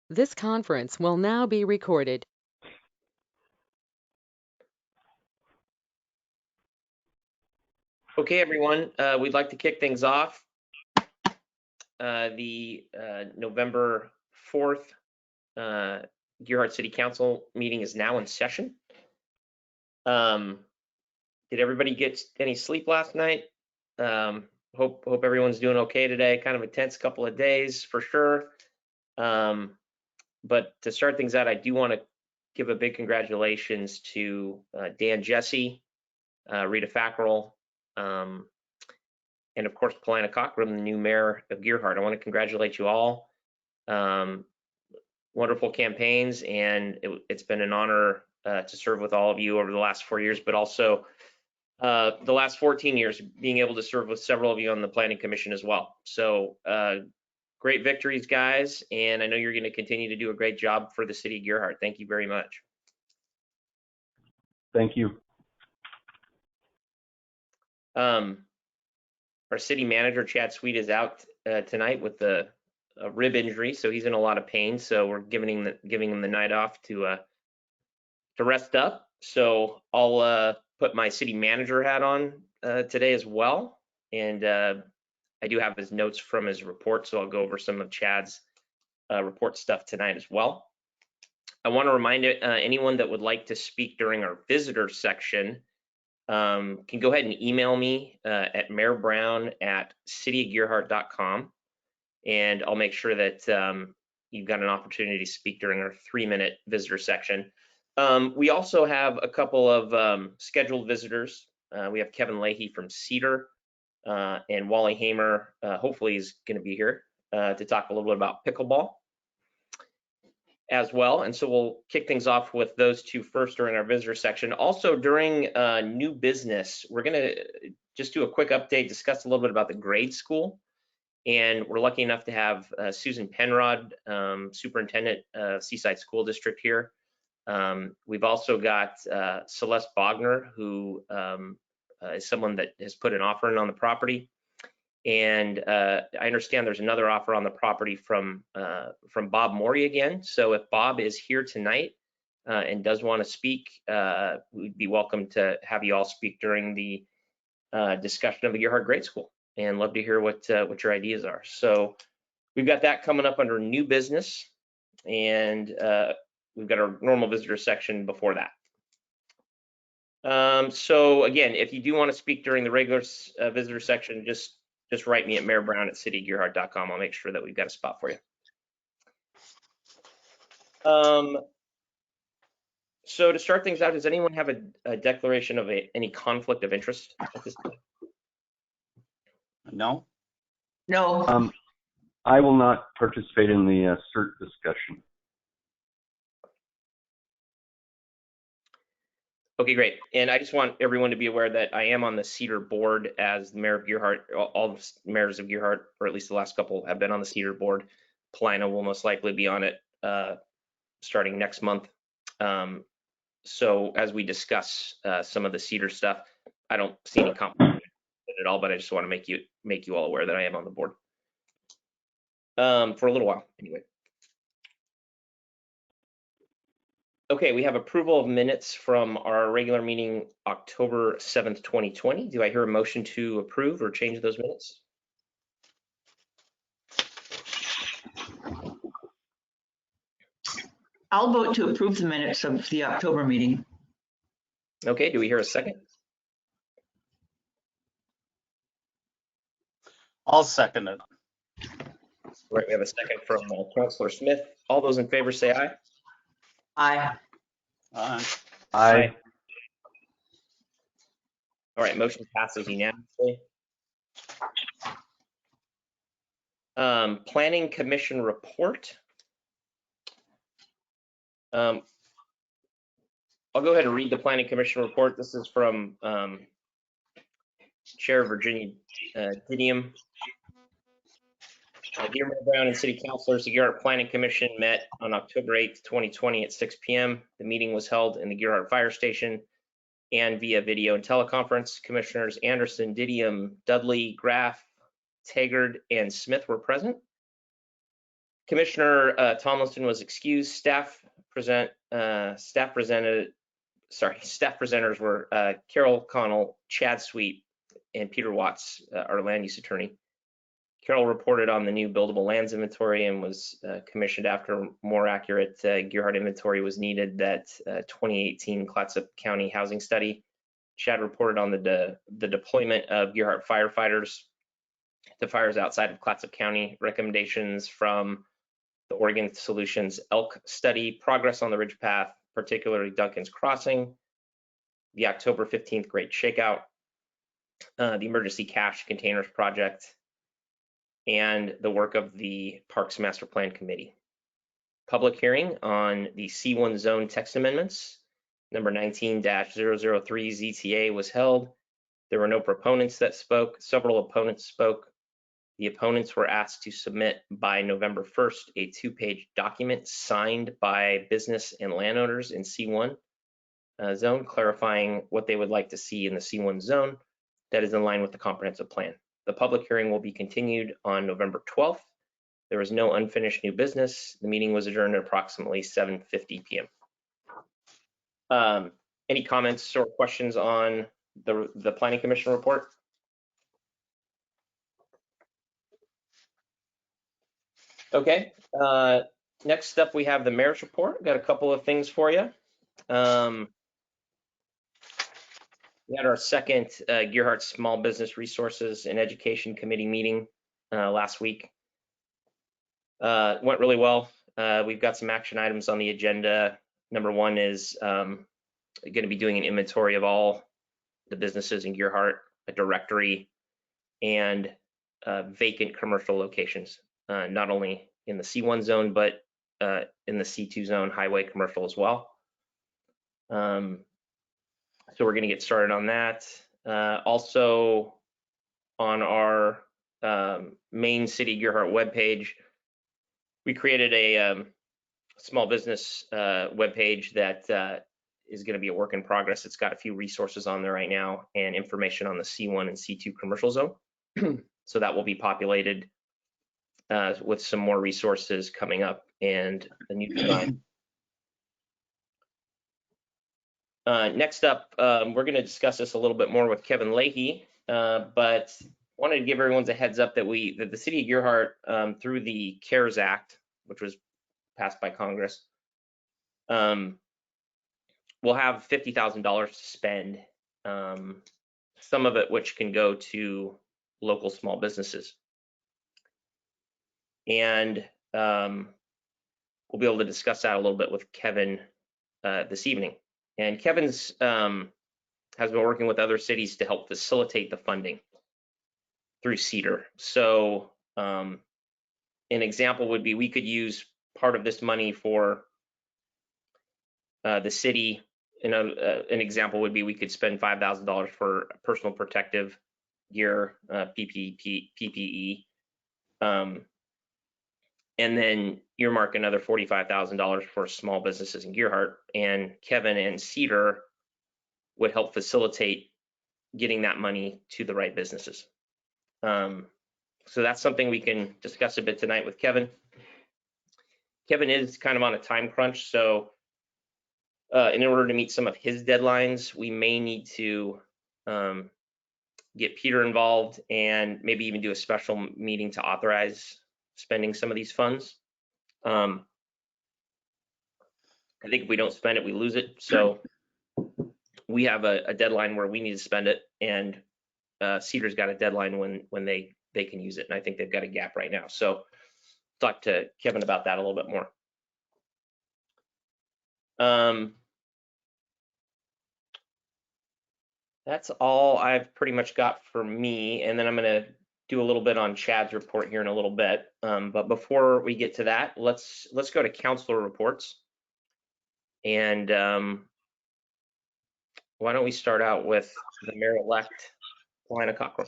This conference will now be recorded. Okay, everyone, we'd like to kick things off. The November 4th Gearhart City Council meeting is now in session. Did everybody get any sleep last night? Hope everyone's doing okay today. Kind of a tense couple of days for sure. But to start things out, I do want to give a big congratulations to Dan Jesse, Rita Fackrell, and of course, Polina Cockrum, the new mayor of Gearhart. I want to congratulate you all. Wonderful campaigns, and it's been an honor to serve with all of you over the last 4 years, but also the last 14 years, being able to serve with several of you on the Planning Commission as well. So great victories, guys, and I know you're going to continue to do a great job for the city of Gearhart. Thank you very much. Thank you. Our city manager, Chad Sweet, is out tonight with a rib injury, so he's in a lot of pain. So we're giving him the night off to rest up. So I'll put my city manager hat on today as well, and I do have his notes from his report, so I'll go over some of Chad's report stuff tonight as well. I want to remind anyone that would like to speak during our visitor section can go ahead and email me at mayorbrown@cityofgearhart.com, and I'll make sure that you've got an opportunity to speak during our 3-minute visitor section. We also have a couple of scheduled visitors. We have Kevin Leahy from Cedar, and Wally Hamer, hopefully is going to be here to talk a little bit about pickleball as well. And so we'll kick things off with those two first during our visitor section. Also during new business, we're going to just do a quick update, discuss a little bit about the grade school. And we're lucky enough to have Susan Penrod, superintendent of Seaside School District here. We've also got Celeste Bogner, who is someone that has put an offer in on the property. And I understand there's another offer on the property from Bob Morey again. So if Bob is here tonight and does want to speak, we'd be welcome to have you all speak during the discussion of the Gearhart Grade School, and love to hear what your ideas are. So we've got that coming up under new business, and we've got our normal visitor section before that. So again, if you do want to speak during the regular visitor section, just write me at mayorbrown@citygearhart.com. I'll make sure that we've got a spot for you. So to start things out, does anyone have a declaration of any conflict of interest at this time? No. No. I will not participate in the CERT discussion. Okay, great. And I just want everyone to be aware that I am on the Cedar board as the mayor of Gearhart. All the mayors of Gearhart, or at least the last couple, have been on the Cedar board. Polina will most likely be on it starting next month. So as we discuss some of the Cedar stuff, I don't see any conflict at all, but I just want to make you all aware that I am on the board for a little while anyway. Okay, we have approval of minutes from our regular meeting, October 7th, 2020. Do I hear a motion to approve or change those minutes? I'll vote to approve the minutes of the October meeting. Okay, do we hear a second? I'll second it. All right, we have a second from Councilor Smith. All those in favor say aye. Aye. Aye. All right, motion passes unanimously. Planning Commission report. I'll go ahead and read the Planning Commission report. This is from Chair Virginia Didium. Dear Mayor Brown and City Councilors, the Gearhart Planning Commission met on October 8th, 2020 at 6 p.m. The meeting was held in the Gearhart Fire Station and via video and teleconference. Commissioners Anderson, Didium, Dudley, Graff, Taggart, and Smith were present. Commissioner Tomlinson was excused. Staff presenters were Carol Connell, Chad Sweet, and Peter Watts, our land use attorney. Carol reported on the new buildable lands inventory and was commissioned after more accurate Gearhart inventory was needed, that 2018 Clatsop County housing study. Chad reported on the deployment of Gearhart firefighters to fires outside of Clatsop County, recommendations from the Oregon Solutions Elk study, progress on the Ridge Path, particularly Duncan's Crossing, the October 15th Great Shakeout, the Emergency Cash Containers Project, and the work of the Parks Master Plan Committee. Public hearing on the C1 zone text amendments, number 19-003 ZTA was held. There were no proponents that spoke. Several opponents spoke. The opponents were asked to submit by November 1st a 2-page document signed by business and landowners in C1 zone, clarifying what they would like to see in the C1 zone that is in line with the comprehensive plan. The public hearing will be continued on November 12th. There was no unfinished new business. The meeting was adjourned at approximately 7:50 p.m. Any comments or questions on the Planning Commission report? Okay, next up we have the mayor's report. Got a couple of things for you. We had our second Gearhart Small Business Resources and Education Committee meeting last week. Went really well. We've got some action items on the agenda. Number one is going to be doing an inventory of all the businesses in Gearhart, a directory, and vacant commercial locations, not only in the C1 zone, but in the C2 zone, highway commercial as well. So we're going to get started on that. Also on our main City Gearhart webpage, we created a small business webpage that is going to be a work in progress. It's got a few resources on there right now and information on the C1 and C2 commercial zone. So that will be populated with some more resources coming up and a new design. Next up, we're going to discuss this a little bit more with Kevin Leahy, but wanted to give everyone a heads up that the City of Gearhart, through the CARES Act, which was passed by Congress, will have $50,000 to spend, some of it which can go to local small businesses. And we'll be able to discuss that a little bit with Kevin this evening. And Kevin's has been working with other cities to help facilitate the funding through CEDAR. So an example would be we could use part of this money for the city. An example would be we could spend $5,000 for personal protective gear, PPE, and then earmark another $45,000 for small businesses in Gearhart. And Kevin and CEDAR would help facilitate getting that money to the right businesses. So that's something we can discuss a bit tonight with Kevin. Kevin is kind of on a time crunch, so in order to meet some of his deadlines, we may need to get Peter involved and maybe even do a special meeting to authorize spending some of these funds. I think if we don't spend it, we lose it. So we have a deadline where we need to spend it, and CEDAR's got a deadline when they can use it, and I think they've got a gap right now. So talk to Kevin about that a little bit more. That's all I've pretty much got for me, and then I'm going to do a little bit on Chad's report here in a little bit. But before we get to that, let's go to councilor reports. And why don't we start out with the mayor-elect, Paulina Cockrell.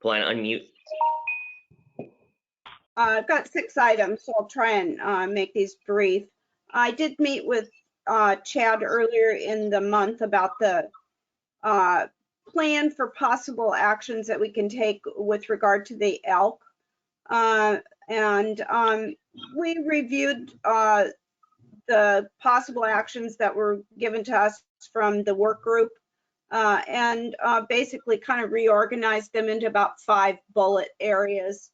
Paulina, unmute. I've got 6 items, so I'll try and make these brief. I did meet with Chad earlier in the month about the plan for possible actions that we can take with regard to the elk. We reviewed the possible actions that were given to us from the work group and basically kind of reorganized them into about 5 bullet areas.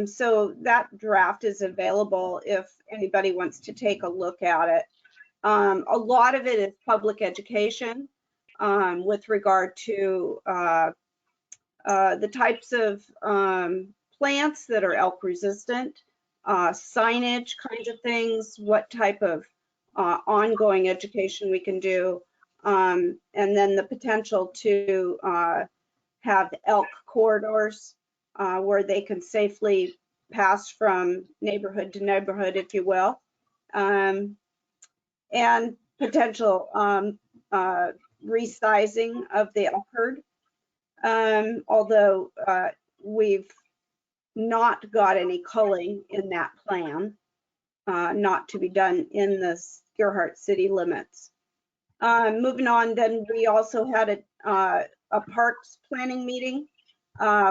So that draft is available if anybody wants to take a look at it. A lot of it is public education with regard to the types of plants that are elk resistant, signage kinds of things, what type of ongoing education we can do, and then the potential to have elk corridors where they can safely pass from neighborhood to neighborhood, if you will, and potential resizing of the elk herd. Although we've not got any culling in that plan, not to be done in the Gerhardt city limits. Moving on, then we also had a parks planning meeting.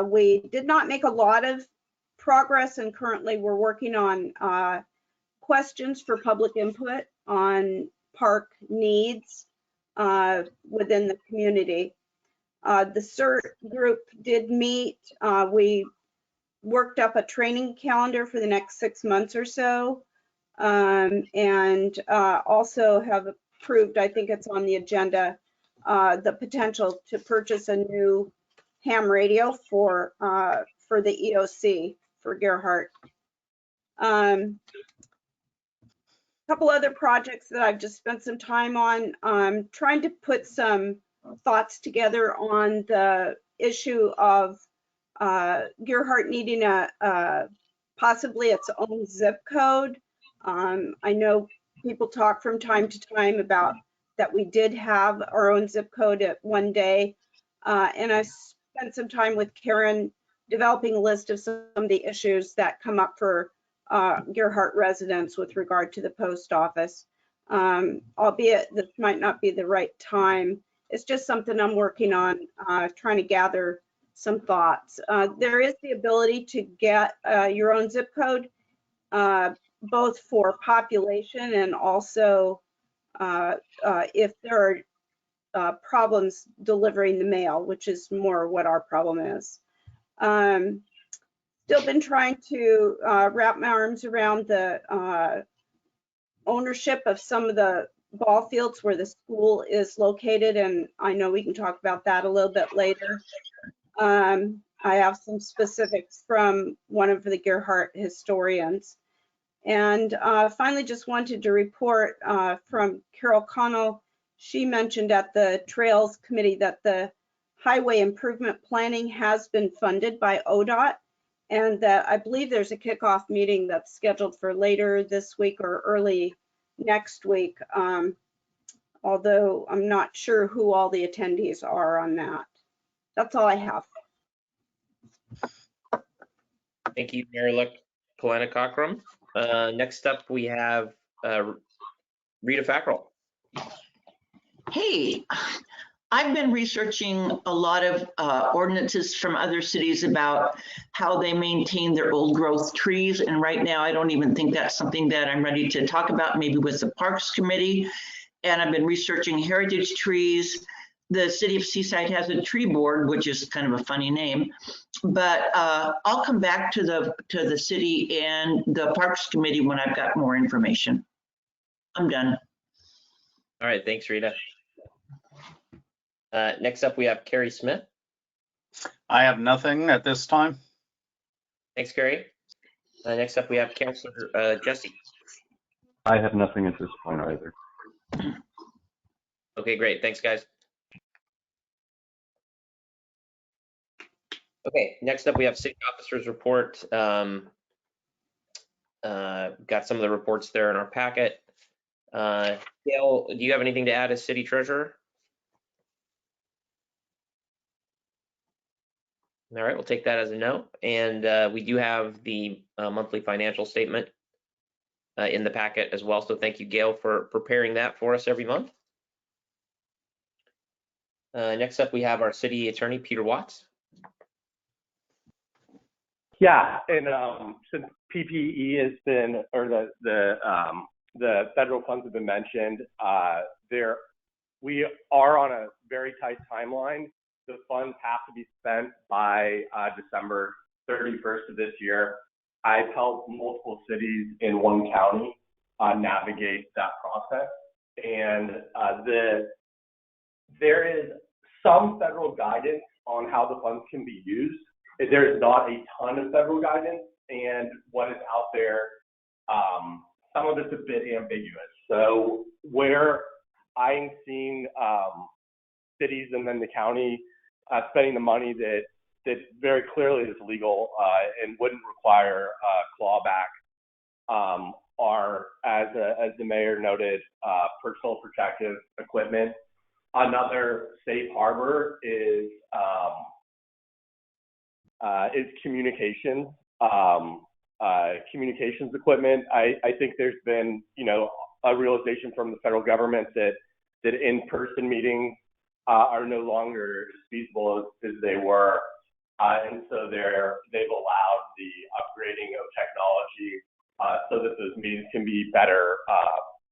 We did not make a lot of progress, and currently we're working on questions for public input on park needs within the community. The CERT group did meet. We worked up a training calendar for the next 6 months or so, and also have approved, I think it's on the agenda, the potential to purchase a new ham radio for the EOC for Gerhardt. A couple other projects that I've just spent some time on, trying to put some thoughts together on the issue of Gerhardt needing possibly its own zip code. I know people talk from time to time about that we did have our own zip code at one day, and I spent some time with Karen developing a list of some of the issues that come up for Gerhardt residents with regard to the post office. Albeit this might not be the right time. It's just something I'm working on, trying to gather some thoughts. There is the ability to get your own zip code, both for population and also if there are problems delivering the mail, which is more what our problem is. Still been trying to wrap my arms around the ownership of some of the ball fields where the school is located, and I know we can talk about that a little bit later. I have some specifics from one of the Gerhardt historians. And finally, just wanted to report from Carol Connell. She mentioned at the Trails Committee that the highway improvement planning has been funded by ODOT, and that I believe there's a kickoff meeting that's scheduled for later this week or early next week, although I'm not sure who all the attendees are on that. That's all I have. Thank you, Mary-Luc Polana-Cockrum. Next up, we have Rita Fackrell. Hey, I've been researching a lot of ordinances from other cities about how they maintain their old growth trees. And right now, I don't even think that's something that I'm ready to talk about, maybe with the Parks Committee. And I've been researching heritage trees. The city of Seaside has a tree board, which is kind of a funny name. But I'll come back to the city and the Parks Committee when I've got more information. I'm done. All right, thanks, Rita. Next up, we have Carrie Smith. I have nothing at this time. Thanks, Carrie. Next up, we have Councilor Jesse. I have nothing at this point either. Okay, great. Thanks, guys. Okay, next up, we have city officers report. Got some of the reports there in our packet. Gail, do you have anything to add as city treasurer? All right, we'll take that as a no. And we do have the monthly financial statement in the packet as well. So thank you, Gail, for preparing that for us every month. Next up, we have our city attorney, Peter Watts. Yeah, and since PPE has been, or the federal funds have been mentioned, we are on a very tight timeline. The funds have to be spent by December 31st of this year. I've helped multiple cities in one county navigate that process, and there is some federal guidance on how the funds can be used. There's not a ton of federal guidance, and what is out there, some of it's a bit ambiguous. So where I'm seeing cities and then the county spending the money that very clearly is legal and wouldn't require clawback are, as the mayor noted, personal protective equipment. Another safe harbor is communications, communications equipment. I think there's been, a realization from the federal government that in-person meetings are no longer as feasible as they were, and so they've allowed the upgrading of technology so that those meetings can be better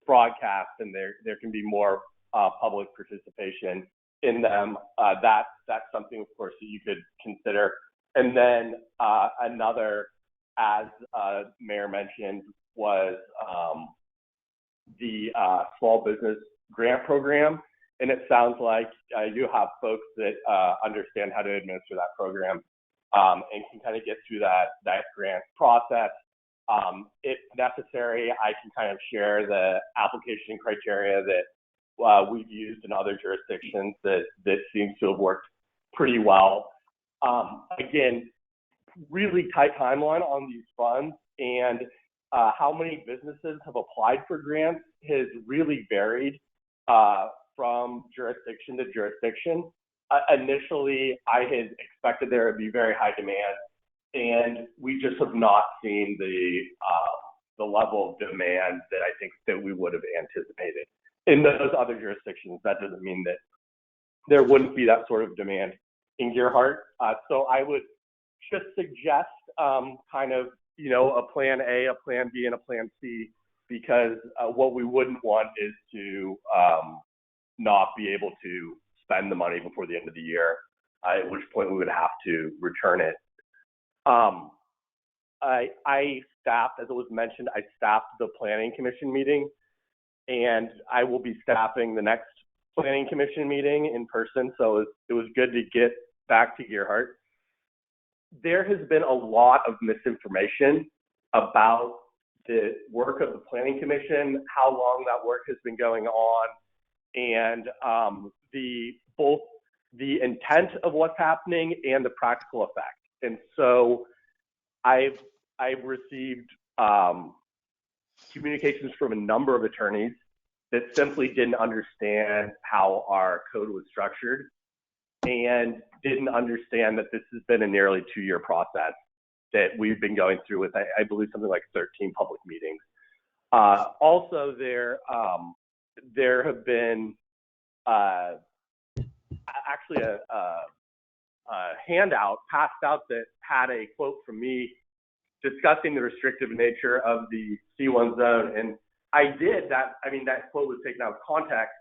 broadcast and there can be more public participation in them. That's something, of course, that you could consider. And then another, as Mayor mentioned, was the small business grant program. And it sounds like you have folks that understand how to administer that program and can kind of get through that grant process. If necessary, I can kind of share the application criteria that we've used in other jurisdictions that seems to have worked pretty well. Again, really tight timeline on these funds, and how many businesses have applied for grants has really varied from jurisdiction to jurisdiction. Initially, I had expected there would be very high demand, and we just have not seen the level of demand that I think that we would have anticipated. In those other jurisdictions, that doesn't mean that there wouldn't be that sort of demand in Gearhart. So I would just suggest kind of, a plan A, a plan B, and a plan C, because what we wouldn't want is to not be able to spend the money before the end of the year, at which point we would have to return it. I staffed, as it was mentioned, I staffed the Planning Commission meeting, and I will be staffing the next Planning Commission meeting in person, so it was good to get back to Gearhart. There has been a lot of misinformation about the work of the Planning Commission, how long that work has been going on, and both the intent of what's happening and the practical effect. And so I've received communications from a number of attorneys that simply didn't understand how our code was structured and didn't understand that this has been a nearly 2-year process that we've been going through with, I believe, something like 13 public meetings. Also, there have been actually a handout passed out that had a quote from me discussing the restrictive nature of the C1 zone. And I did that. I mean, that quote was taken out of context.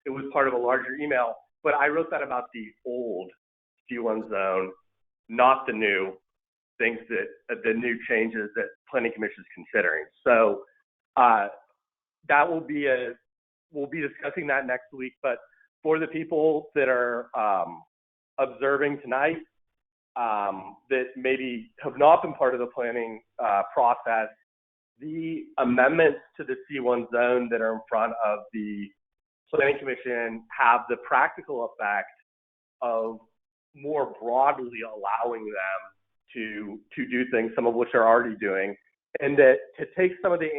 It was part of a larger email, but I wrote that about the old C1 zone, not the new things the new changes that Planning Commission is considering. So that will be we'll be discussing that next week. But for the people that are observing tonight, that maybe have not been part of the planning process, the amendments to the C1 zone that are in front of the Planning Commission have the practical effect of more broadly allowing them to do things, some of which are already doing, and that to take some of the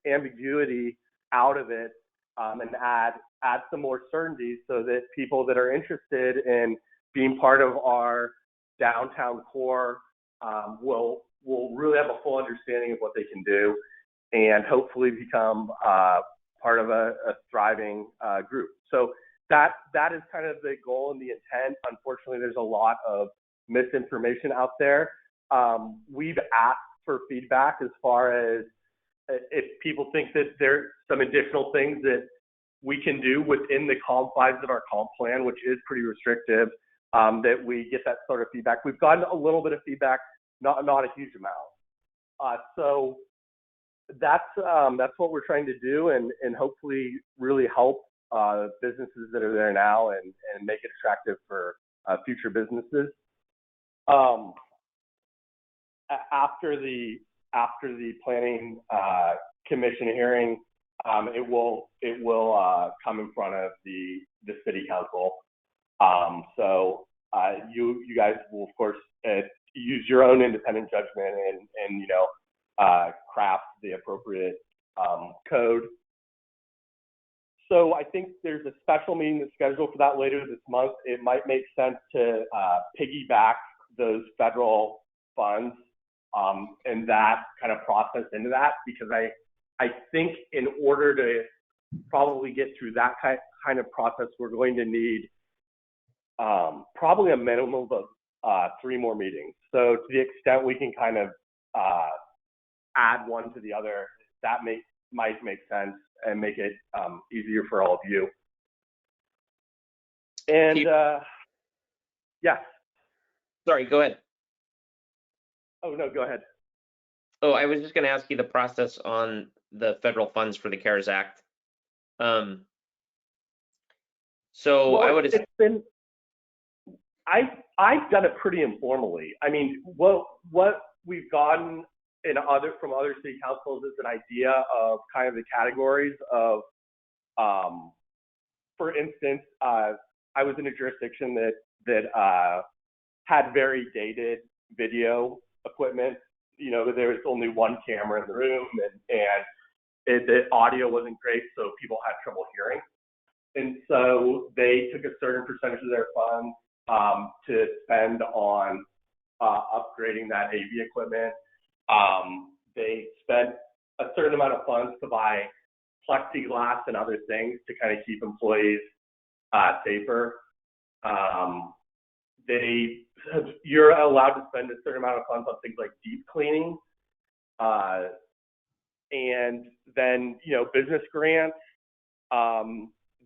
ambiguity out of it and add some more certainty so that people that are interested in being part of our downtown core will really have a full understanding of what they can do and hopefully become part of a thriving group. So that is kind of the goal and the intent. Unfortunately, there's a lot of misinformation out there. We've asked for feedback as far as if people think that there's some additional things that we can do within the confines of our comp plan, which is pretty restrictive, that we get that sort of feedback. We've gotten a little bit of feedback, not a huge amount. So that's what we're trying to do, and hopefully really help businesses that are there now and make it attractive for future businesses. After the planning commission hearing, it will come in front of the city council. So you guys will of course use your own independent judgment and craft the appropriate code. So I think there's a special meeting that's scheduled for that later this month. It might make sense to piggyback those federal funds and that kind of process into that, because I think in order to probably get through that kind of process, we're going to need probably a minimum of 3 more meetings. So to the extent we can kind of add one to the other, that might make sense and make it easier for all of you. And yeah. Sorry, go ahead. Oh, no, go ahead. Oh, I was just going to ask you the process on the federal funds for the CARES Act. So Well, I would. It's been. I've done it pretty informally. I mean, what we've gotten from other city councils is an idea of kind of the categories of, for instance, I was in a jurisdiction that had very dated video equipment. There was only one camera in the room, and the audio wasn't great, so people had trouble hearing. And so they took a certain percentage of their funds to spend on upgrading that AV equipment. They spent a certain amount of funds to buy plexiglass and other things to kind of keep employees safer. You're allowed to spend a certain amount of funds on things like deep cleaning. And then, business grants.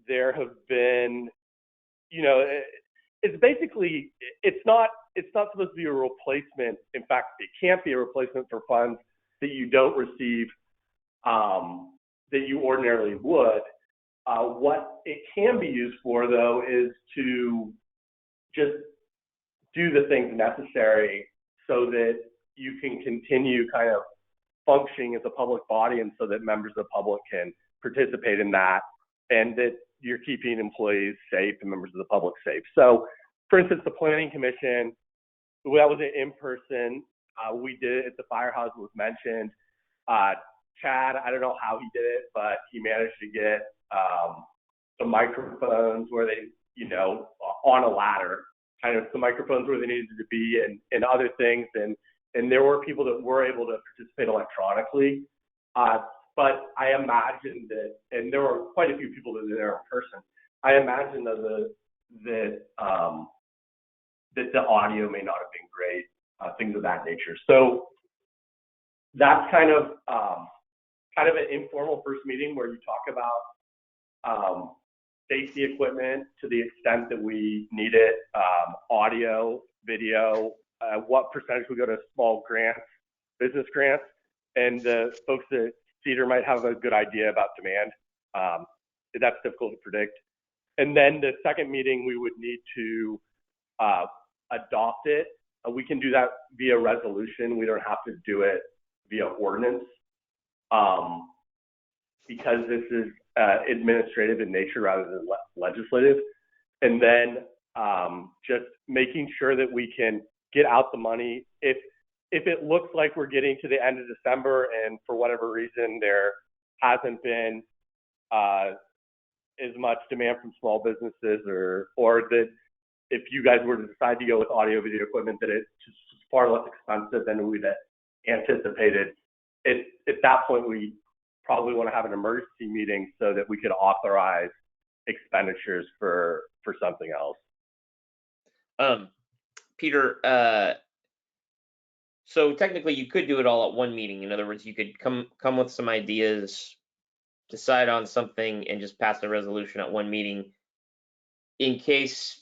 There have been, it's basically, it's not supposed to be a replacement. In fact, it can't be a replacement for funds that you don't receive, that you ordinarily would. What it can be used for, though, is to just do the things necessary so that you can continue kind of functioning as a public body, and so that members of the public can participate in that, and that you're keeping employees safe and members of the public safe. So, for instance, the Planning Commission, that was an in-person. We did it at the firehouse, was mentioned. Chad, I don't know how he did it, but he managed to get some microphones where they, on a ladder, kind of some microphones where they needed to be, and other things. And there were people that were able to participate electronically. But I imagine that, and there were quite a few people that were there in person. I imagine that that the audio may not have been great, things of that nature. So that's kind of an informal first meeting where you talk about safety equipment to the extent that we need it, audio, video, what percentage we go to small grants, business grants, and the folks at Cedar might have a good idea about demand. That's difficult to predict. And then the second meeting, we would need to adopt it. We can do that via resolution. We don't have to do it via ordinance, because this is administrative in nature rather than legislative. And then just making sure that we can get out the money. If it looks like we're getting to the end of December and for whatever reason there hasn't been as much demand from small businesses, or that if you guys were to decide to go with audio video equipment that it's just far less expensive than we'd anticipated, at that point we probably want to have an emergency meeting so that we could authorize expenditures for something else. Peter, so technically you could do it all at one meeting. In other words, you could come with some ideas, decide on something, and just pass the resolution at one meeting. In case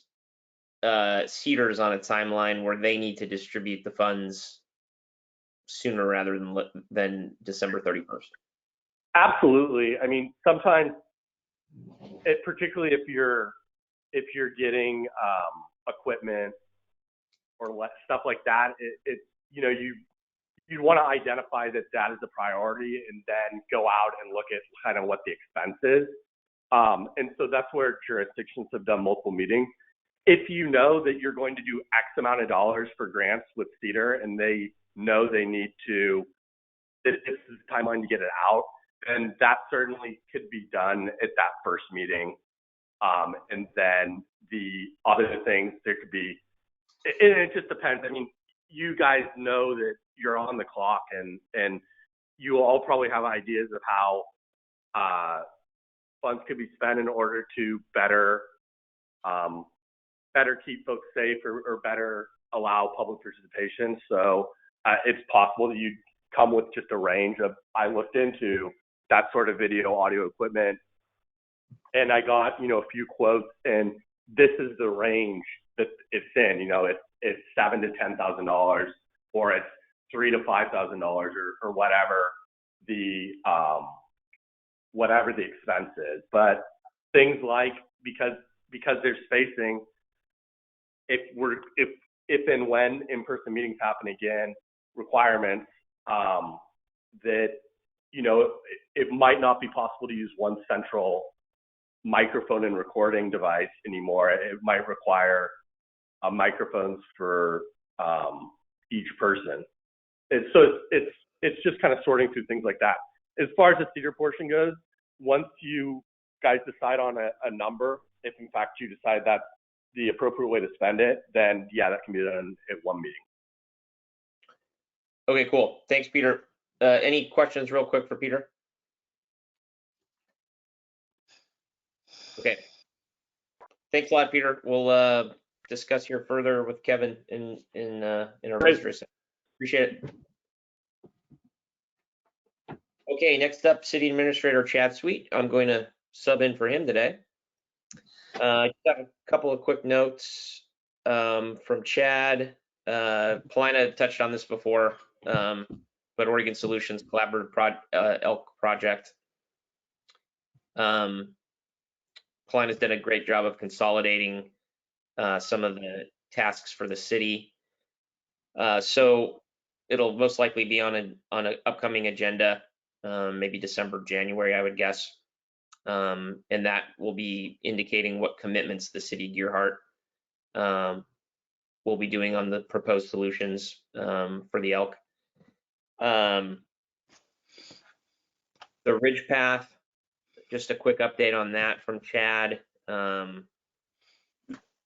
Cedar's on a timeline where they need to distribute the funds sooner rather than December 31st. Absolutely. I mean, sometimes, particularly if you're getting equipment or stuff like that, you want to identify that is a priority and then go out and look at kind of what the expense is. And so that's where jurisdictions have done multiple meetings. If you know that you're going to do X amount of dollars for grants with Cedar and they know they need to, this is the timeline to get it out, then that certainly could be done at that first meeting. And then the other things, there could be, it just depends. I mean, you guys know that you're on the clock and you all probably have ideas of how funds could be spent in order to better keep folks safe or better allow public participation. So it's possible that you come with just a range of, I looked into that sort of video audio equipment and I got, a few quotes, and this is the range that it's in, it's $7,000 to $10,000 or it's $3,000 to $5,000 or whatever the expense is. But things like, because there's spacing, if and when in-person meetings happen again, requirements that, it might not be possible to use one central microphone and recording device anymore. It might require microphones for each person. And so it's just kind of sorting through things like that. As far as the Cedar portion goes, once you guys decide on a number, if in fact you decide that's the appropriate way to spend it, then yeah, that can be done at one meeting. Okay, cool. Thanks, Peter. Any questions real quick for Peter? Okay. Thanks a lot, Peter. We'll discuss here further with Kevin in our visitor center. Appreciate it. Okay, next up, City Administrator Chad Sweet. I'm going to sub in for him today. I just have a couple of quick notes from Chad. Paulina touched on this before, but Oregon Solutions Collaborative ELK project. Paulina's done a great job of consolidating some of the tasks for the city. So it'll most likely be on an upcoming agenda, maybe December, January, I would guess. And that will be indicating what commitments the city Gearhart will be doing on the proposed solutions for the elk. The Ridge Path, just a quick update on that from Chad.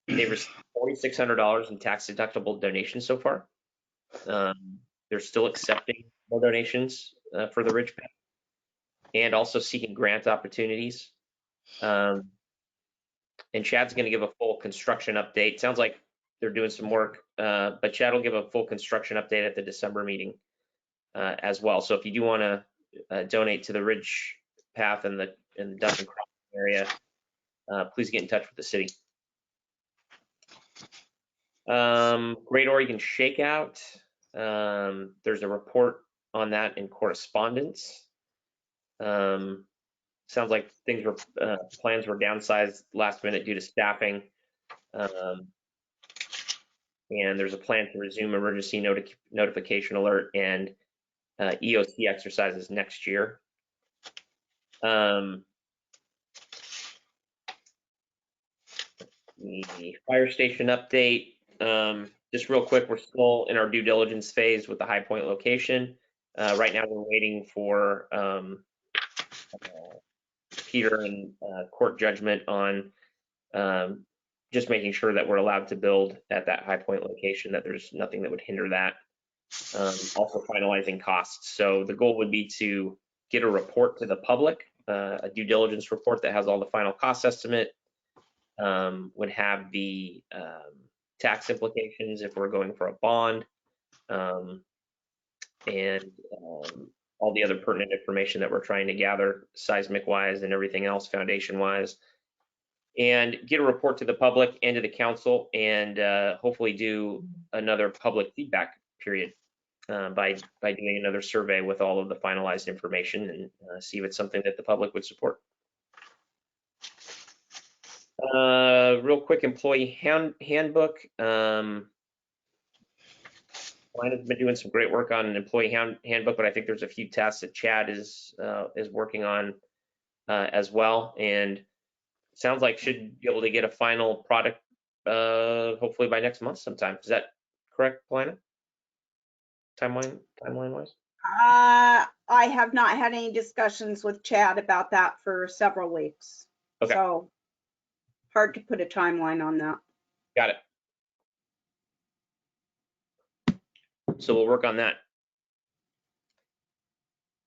They received $4,600 in tax deductible donations so far. They're still accepting more donations for the Ridge Path and also seeking grant opportunities. And Chad's going to give a full construction update. Sounds like they're doing some work, but Chad will give a full construction update at the December meeting as well. So if you do want to donate to the Ridge Path and the Duncan Crossing area, please get in touch with the city. Great Oregon Shakeout. There's a report on that in correspondence. Sounds like things were plans were downsized last minute due to staffing. And there's a plan to resume emergency notification alert and EOC exercises next year. The fire station update, just real quick, we're still in our due diligence phase with the High Point location. Right now we're waiting for Peter and court judgment on just making sure that we're allowed to build at that High Point location, that there's nothing that would hinder that. Also finalizing costs. So the goal would be to get a report to the public a due diligence report that has all the final cost estimate, would have the tax implications if we're going for a bond, and all the other pertinent information that we're trying to gather seismic wise and everything else foundation wise, and get a report to the public and to the council, and hopefully do another public feedback period by doing another survey with all of the finalized information, and see if it's something that the public would support. Real quick, employee handbook. Line has been doing some great work on an employee handbook, but I think there's a few tasks that Chad is working on as well, and sounds like should be able to get a final product hopefully by next month sometime. Is that correct, Polina? Timeline wise? I have not had any discussions with Chad about that for several weeks. Okay. So hard to put a timeline on that. Got it. So we'll work on that.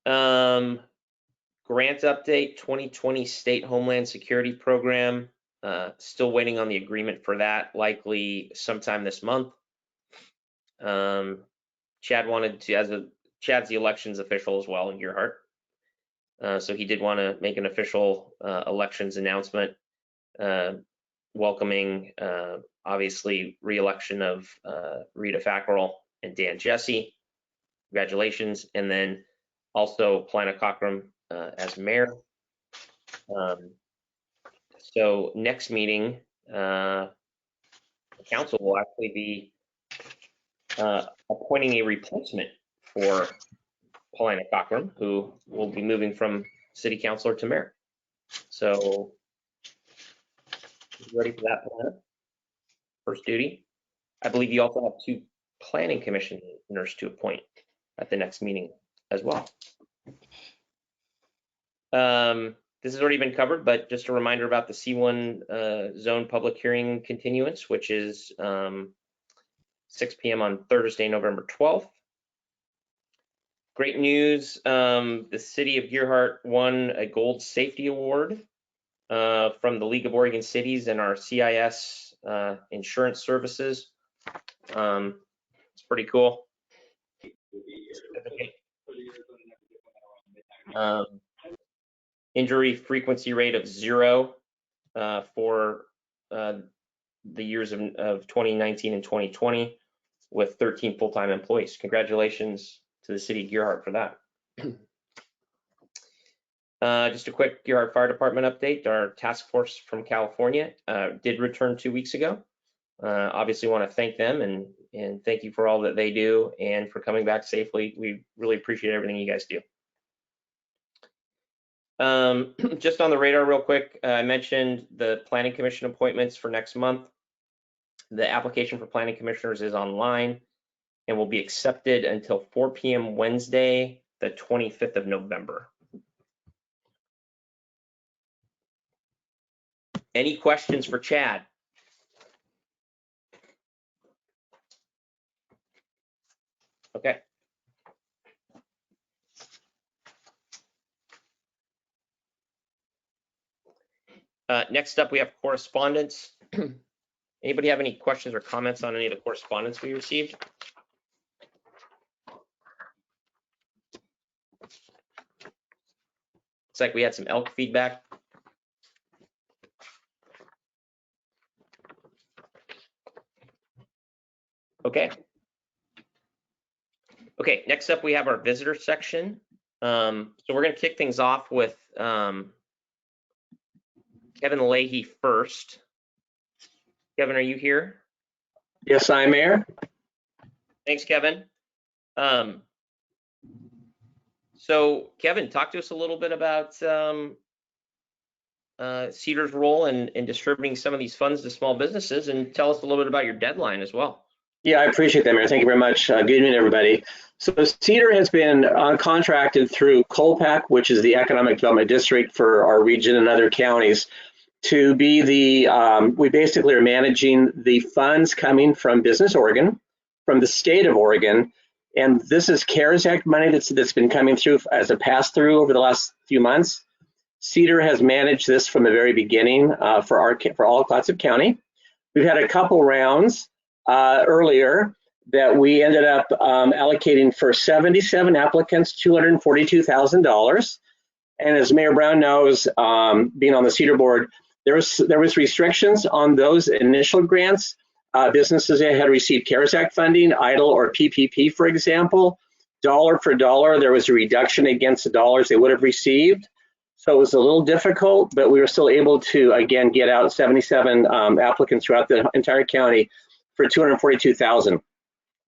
Grant update, 2020 State Homeland Security Program. Still waiting on the agreement for that, likely sometime this month. Chad wanted to, Chad's the elections official as well in Gearhart. So he did want to make an official elections announcement, welcoming obviously re-election of Rita Fackrell and Dan Jesse. Congratulations. And then also Plana Cochran as mayor. So next meeting, the council will actually be appointing a replacement for Plana Cochran, who will be moving from city councilor to mayor. So ready for that, Plana? First duty. I believe you also have 2 planning commissioners to appoint at the next meeting as well. This has already been covered, but just a reminder about the C1 zone public hearing continuance, which is 6 p.m. on Thursday, November 12th. Great news, the city of Gearhart won a gold safety award from the League of Oregon Cities and our CIS insurance services. It's pretty cool. Injury frequency rate of 0 for the years of 2019 and 2020 with 13 full-time employees. Congratulations to the city of Gearhart for that. Just a quick Gearhart Fire Department update. Our task force from California did return 2 weeks ago. Obviously want to thank them and thank you for all that they do and for coming back safely. We really appreciate everything you guys do. Just on the radar real quick, I mentioned the planning commission appointments for next month. The application for planning commissioners is online and will be accepted until 4 p.m. Wednesday, the 25th of November. Any questions for Chad? Okay. Next up, we have correspondence. Anybody have any questions or comments on any of the correspondence we received? Looks like we had some elk feedback. Okay. Okay, next up we have our visitor section. So we're going to kick things off with Kevin Leahy first. Kevin, are you here? Yes, I'm Mayor. Thanks, Kevin. So Kevin, talk to us a little bit about Cedar's role in distributing some of these funds to small businesses, and tell us a little bit about your deadline as well. Yeah, I appreciate that, Mayor. Thank you very much. Good evening, everybody. So Cedar has been contracted through COLPAC, which is the Economic Development District for our region and other counties, to be the, we basically are managing the funds coming from Business Oregon, from the state of Oregon, and this is CARES Act money that's been coming through as a pass-through over the last few months. Cedar has managed this from the very beginning for all of Clatsop County. We've had a couple rounds earlier that we ended up allocating for 77 applicants, $242,000. And as Mayor Brown knows, being on the Cedar board, there was restrictions on those initial grants. Businesses that had received CARES Act funding, EIDL or PPP, for example, dollar for dollar, there was a reduction against the dollars they would have received. So it was a little difficult, but we were still able to, again, get out 77 applicants throughout the entire county for $242,000.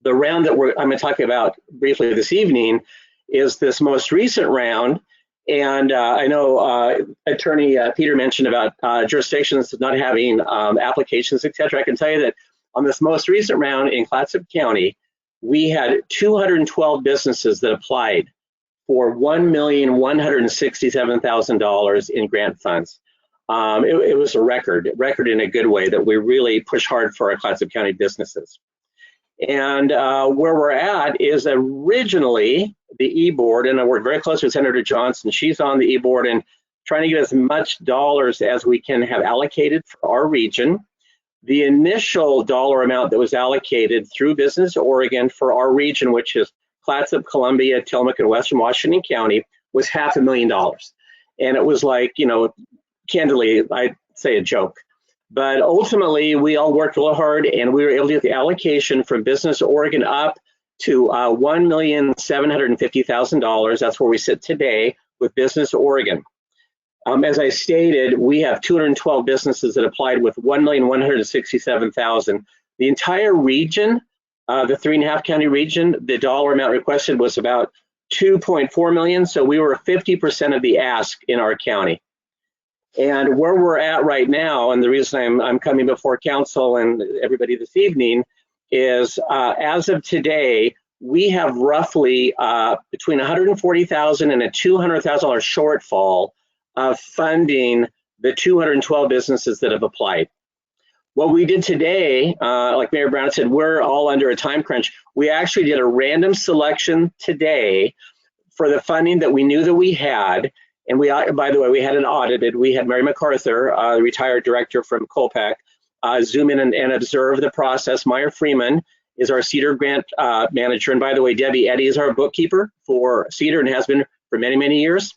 The round that I'm going to talk about briefly this evening is this most recent round. And I know Attorney Peter mentioned about jurisdictions not having applications, et cetera. I can tell you that on this most recent round in Clatsop County, we had 212 businesses that applied for $1,167,000 in grant funds. It was a record in a good way that we really push hard for our Clatsop County businesses. And where we're at is originally the e-board, and I work very close with Senator Johnson. She's on the e-board and trying to get as much dollars as we can have allocated for our region. The initial dollar amount that was allocated through Business Oregon for our region, which is Clatsop, Columbia, Tillamook, and Western Washington County, was $500,000. And it was like, you know, candidly, I'd say a joke. But ultimately, we all worked real hard, and we were able to get the allocation from Business Oregon up to $1,750,000. That's where we sit today with Business Oregon. As I stated, we have 212 businesses that applied with $1,167,000. The entire region, the 3.5 county region, the dollar amount requested was about $2.4 million. So we were 50% of the ask in our county. And where we're at right now, and the reason I'm coming before council and everybody this evening, is as of today, we have roughly between $140,000 and a $200,000 shortfall of funding the 212 businesses that have applied. What we did today, like Mayor Brown said, we're all under a time crunch. We actually did a random selection today for the funding that we knew that we had. And we, by the way, we had it audited. We had Mary MacArthur, the retired director from Colpac, zoom in and observe the process. Meyer Freeman is our Cedar grant manager. And by the way, Debbie Eddy is our bookkeeper for Cedar and has been for many, many years.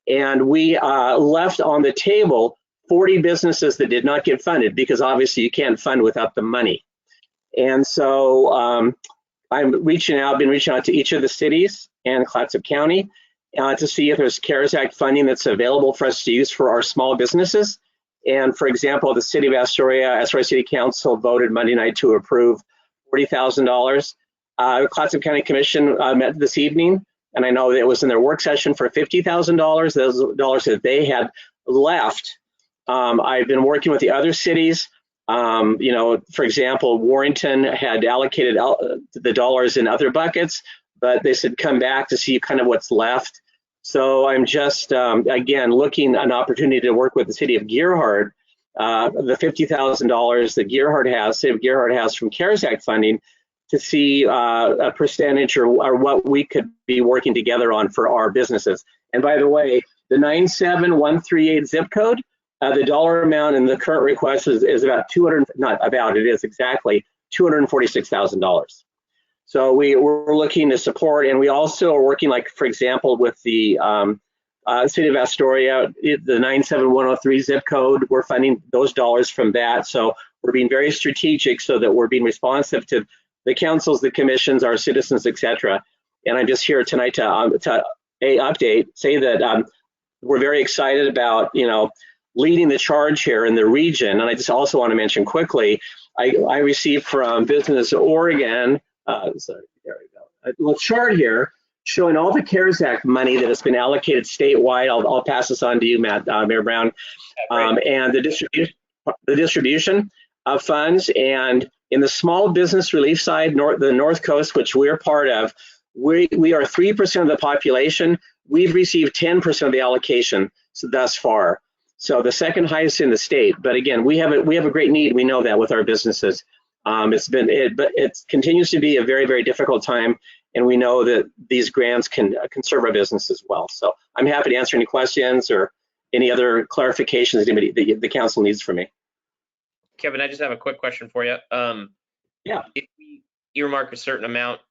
And we left on the table 40 businesses that did not get funded because obviously you can't fund without the money. And so I've been reaching out to each of the cities and Clatsop County to see if there's CARES Act funding that's available for us to use for our small businesses. And for example, the city of Astoria City Council voted Monday night to approve $40,000. Clatsop County Commission met this evening, and I know it was in their work session for $50,000, those dollars that they had left. I've been working with the other cities. You know, for example, Warrington had allocated the dollars in other buckets, but they said come back to see kind of what's left. So I'm just, again, looking at an opportunity to work with the city of Gerhart, the $50,000 that city of Gerhart has from CARES Act funding, to see a percentage or what we could be working together on for our businesses. And by the way, the 97138 zip code, the dollar amount in the current request is about exactly $246,000. So we're looking to support, and we also are working, like, for example, with the city of Astoria, the 97103 zip code, we're funding those dollars from that. So we're being very strategic so that we're being responsive to the councils, the commissions, our citizens, et cetera. And I'm just here tonight to say that we're very excited about, you know, leading the charge here in the region. And I just also want to mention quickly, I received from Business Oregon, sorry, there we go, a little chart here showing all the CARES Act money that has been allocated statewide. I'll pass this on to you, Mayor Brown, and the distribution of funds. And in the small business relief side, the North Coast, which we're part of, we are 3% of the population. We've received 10% of the allocation thus far. So the second highest in the state. But again, we have a great need. We know that with our businesses. But it continues to be a very, very difficult time, and we know that these grants can serve our business as well. So I'm happy to answer any questions or any other clarifications that the council needs from me. Kevin, I just have a quick question for you. Yeah. If we earmark a certain amount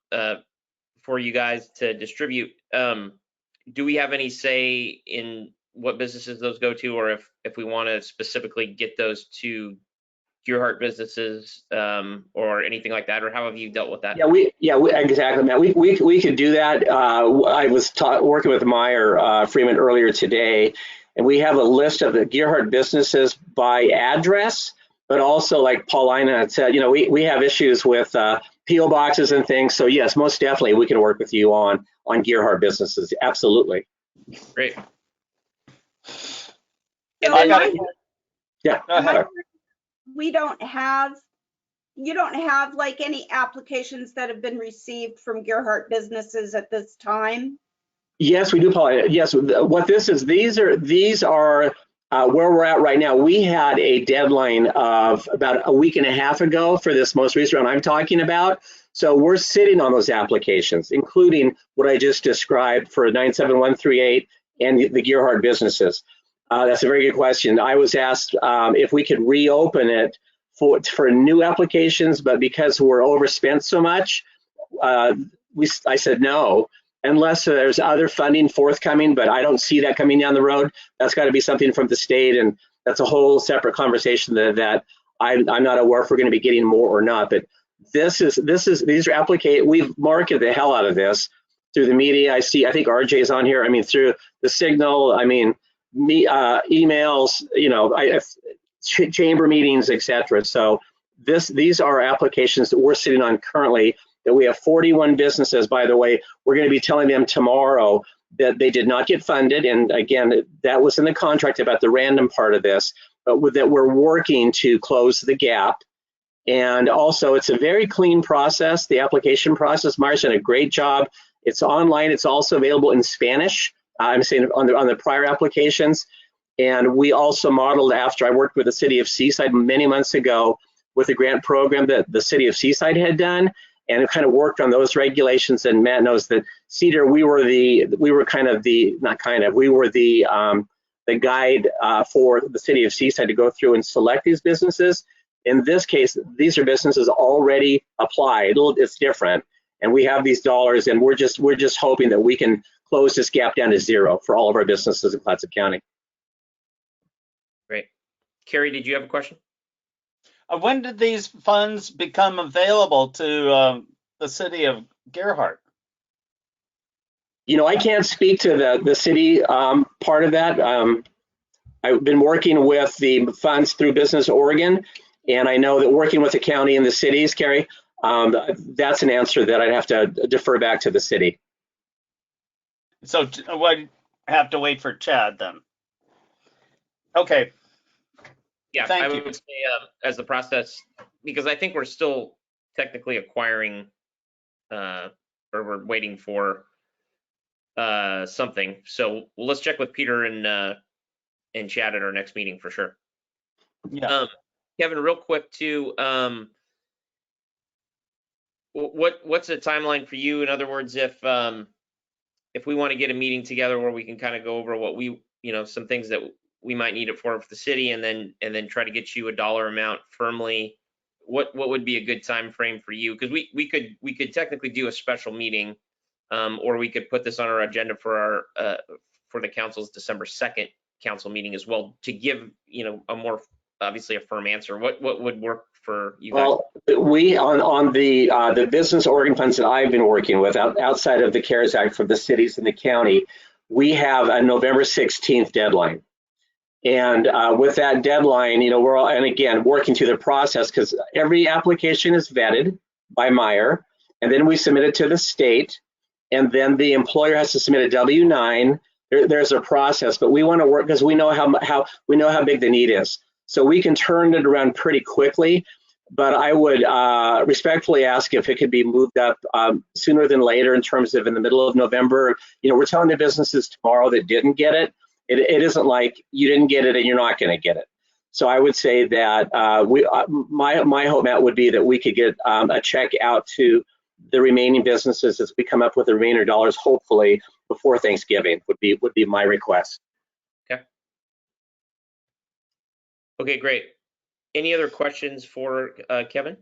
for you guys to distribute, do we have any say in what businesses those go to, or if we want to specifically get those to Your Heart businesses or anything like that, or how have you dealt with that? Exactly, Matt. We could do that. I was working with Meyer Freeman earlier today, and we have a list of the Your Heart businesses by address, but also like Paulina said, we have issues with PO boxes and things. So yes, most definitely we can work with you on Your Heart businesses. Absolutely. Great. So I got Yeah. Go ahead. you don't have like any applications that have been received from Gerhardt businesses at this time? Yes, we do, Paulina. Yes, what this is, these are where we're at right now. We had a deadline of about a week and a half ago for this most recent one I'm talking about. So we're sitting on those applications, including what I just described for 97138 and the Gerhardt businesses. That's a very good question. I was asked if we could reopen it for new applications, but because we're overspent so much, I said no, unless there's other funding forthcoming, but I don't see that coming down the road. That's got to be something from the state, and that's a whole separate conversation that I'm not aware if we're going to be getting more or not. But these are applications. We've marketed the hell out of this through the media. I think RJ's on here. I mean, through the Signal. I mean, emails. Chamber meetings, etc. So these are applications that we're sitting on currently. That we have 41 businesses. By the way, we're going to be telling them tomorrow that they did not get funded, and again, that was in the contract about the random part of this, but that we're working to close the gap. And also, it's a very clean process, the application process. Myers done a great job. It's online. It's also available in Spanish. I'm saying on the prior applications. And we also modeled after I worked with the city of Seaside many months ago with a grant program that the city of Seaside had done, and it kind of worked on those regulations. And Matt knows that Cedar, we were the guide for the city of Seaside to go through and select these businesses. In this case, these are businesses already applied. It's different, and we have these dollars, and we're just hoping that we can close this gap down to zero for all of our businesses in Clatsop County. Great. Carrie, did you have a question? When did these funds become available to the city of Gerhardt? I can't speak to the city part of that. I've been working with the funds through Business Oregon, and I know that working with the county and the cities, Carrie, that's an answer that I'd have to defer back to the city. So we'd have to wait for Chad then. Okay. Yeah, Thank I you. would say as the process, because I think we're still technically acquiring or we're waiting for something. So let's check with Peter and Chad at our next meeting for sure. Yeah. Kevin, real quick too, what's the timeline for you? In other words, if we want to get a meeting together where we can kind of go over what some things that we might need it for the city, and then try to get you a dollar amount firmly, what would be a good time frame for you? Because we could technically do a special meeting, or we could put this on our agenda for the council's December 2nd council meeting as well, to give a more obviously a firm answer. What would work for you guys? Well, we on the Business Oregon funds that I've been working with outside of the CARES Act for the cities and the county, we have a November 16th deadline. And with that deadline, we're all, and again, working through the process, because every application is vetted by Meyer, and then we submit it to the state, and then the employer has to submit a W-9. There's a process, but we want to work because we know how big the need is, so we can turn it around pretty quickly. But I would respectfully ask if it could be moved up sooner than later, in terms of in the middle of November. We're telling the businesses tomorrow that didn't get it. It isn't like you didn't get it and you're not going to get it. So I would say that my hope, Matt, would be that we could get a check out to the remaining businesses as we come up with the remainder dollars, hopefully before Thanksgiving would be my request. Okay. Okay, great. Any other questions for Kevin?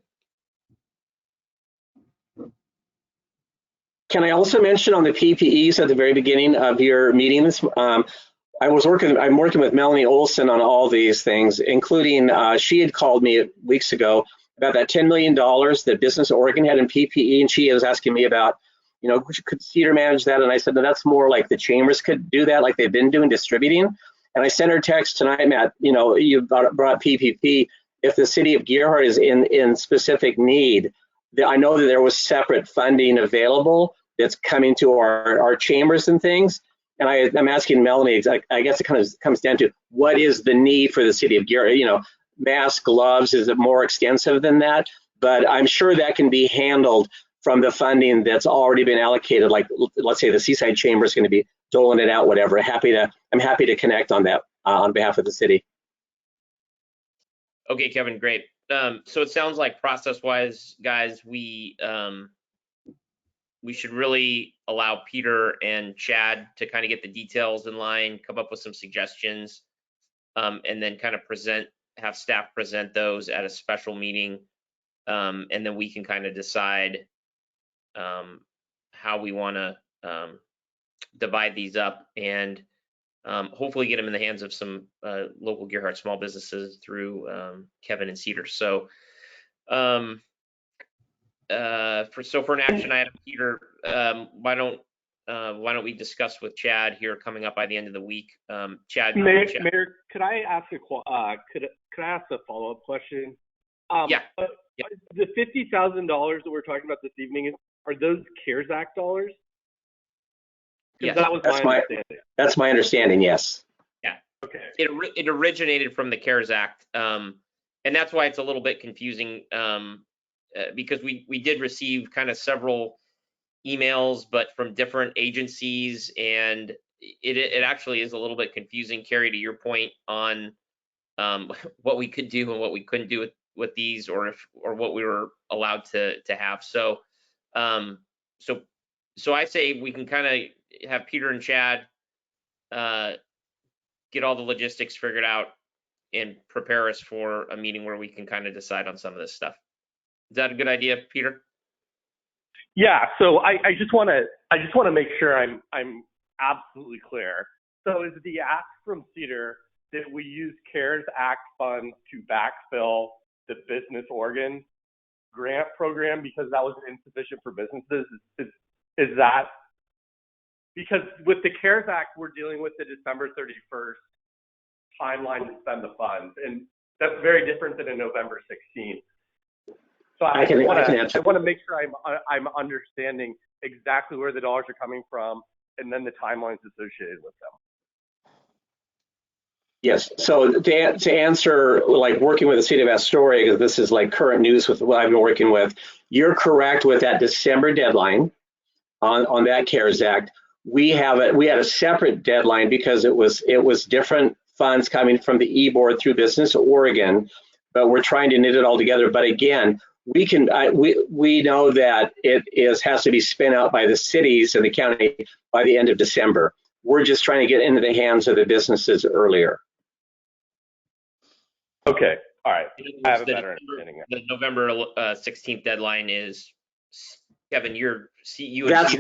Can I also mention on the PPEs at the very beginning of your meeting this, I'm working with Melanie Olson on all these things, including, she had called me weeks ago about that $10 million that Business Oregon had in PPE, and she was asking me about, could Cedar manage that? And I said, no, that's more like the chambers could do that, like they've been doing distributing. And I sent her a text tonight, Matt, you brought PPP. If the city of Gerhardt is in specific need, I know that there was separate funding available that's coming to our chambers and things. And I'm asking Melanie, I guess it kind of comes down to what is the need for the city of Gerhardt? Masks, gloves, is it more extensive than that? But I'm sure that can be handled from the funding that's already been allocated. Like, let's say the Seaside Chamber is going to be doling it out, whatever. I'm happy to connect on that on behalf of the city. Okay, Kevin, great. So it sounds like process-wise, guys, we should really allow Peter and Chad to kind of get the details in line, come up with some suggestions, and then kind of have staff present those at a special meeting. And then we can kind of decide how we want to divide these up and hopefully get them in the hands of some local Gerhardt small businesses through Kevin and Cedar. So for an action item, Peter, why don't we discuss with Chad here coming up by the end of the week? Chad, Mayor, could I ask a follow-up question? Yeah. The $50,000 that we're talking about this evening, are those CARES Act dollars? Yes. That was my understanding. That's my understanding, yes. Yeah. Okay. It originated from the CARES Act, and that's why it's a little bit confusing, because we did receive kind of several emails, but from different agencies, and it actually is a little bit confusing, Carrie, to your point on what we could do and what we couldn't do with these, or what we were allowed to have. So so I say we can kind of have Peter and Chad get all the logistics figured out and prepare us for a meeting where we can kind of decide on some of this stuff. Is that a good idea, Peter? Yeah. So I just want to make sure I'm absolutely clear. So is the ask from Cedar that we use CARES Act funds to backfill the Business Oregon grant program because that was insufficient for businesses? Is that because with the CARES Act, we're dealing with the December 31st timeline to spend the funds, and that's very different than a November 16th. So I want to make sure I'm understanding exactly where the dollars are coming from and then the timelines associated with them. Yes. So to answer, like working with the city of Astoria, because this is like current news with what I've been working with, you're correct with that December deadline on that CARES Act. We had a separate deadline because it was different funds coming from the e-board through Business Oregon, but we're trying to knit it all together. But again, we know that has to be spent out by the cities and the county by the end of December. We're just trying to get into the hands of the businesses earlier. Okay. All right. I have a better understanding now. The November 16th deadline is, Kevin,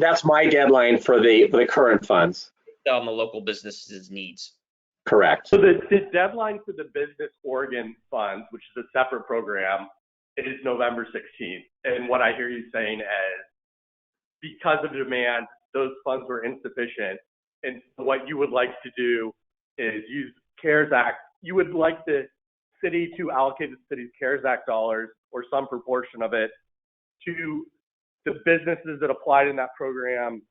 that's my deadline for the current funds. On the local businesses' needs. Correct. So the deadline for the Business Oregon funds, which is a separate program, is November 16th. And what I hear you saying is, because of demand, those funds were insufficient. And what you would like to do is use CARES Act. You would like the city to allocate the city's CARES Act dollars, or some proportion of it, to the businesses that applied in that program,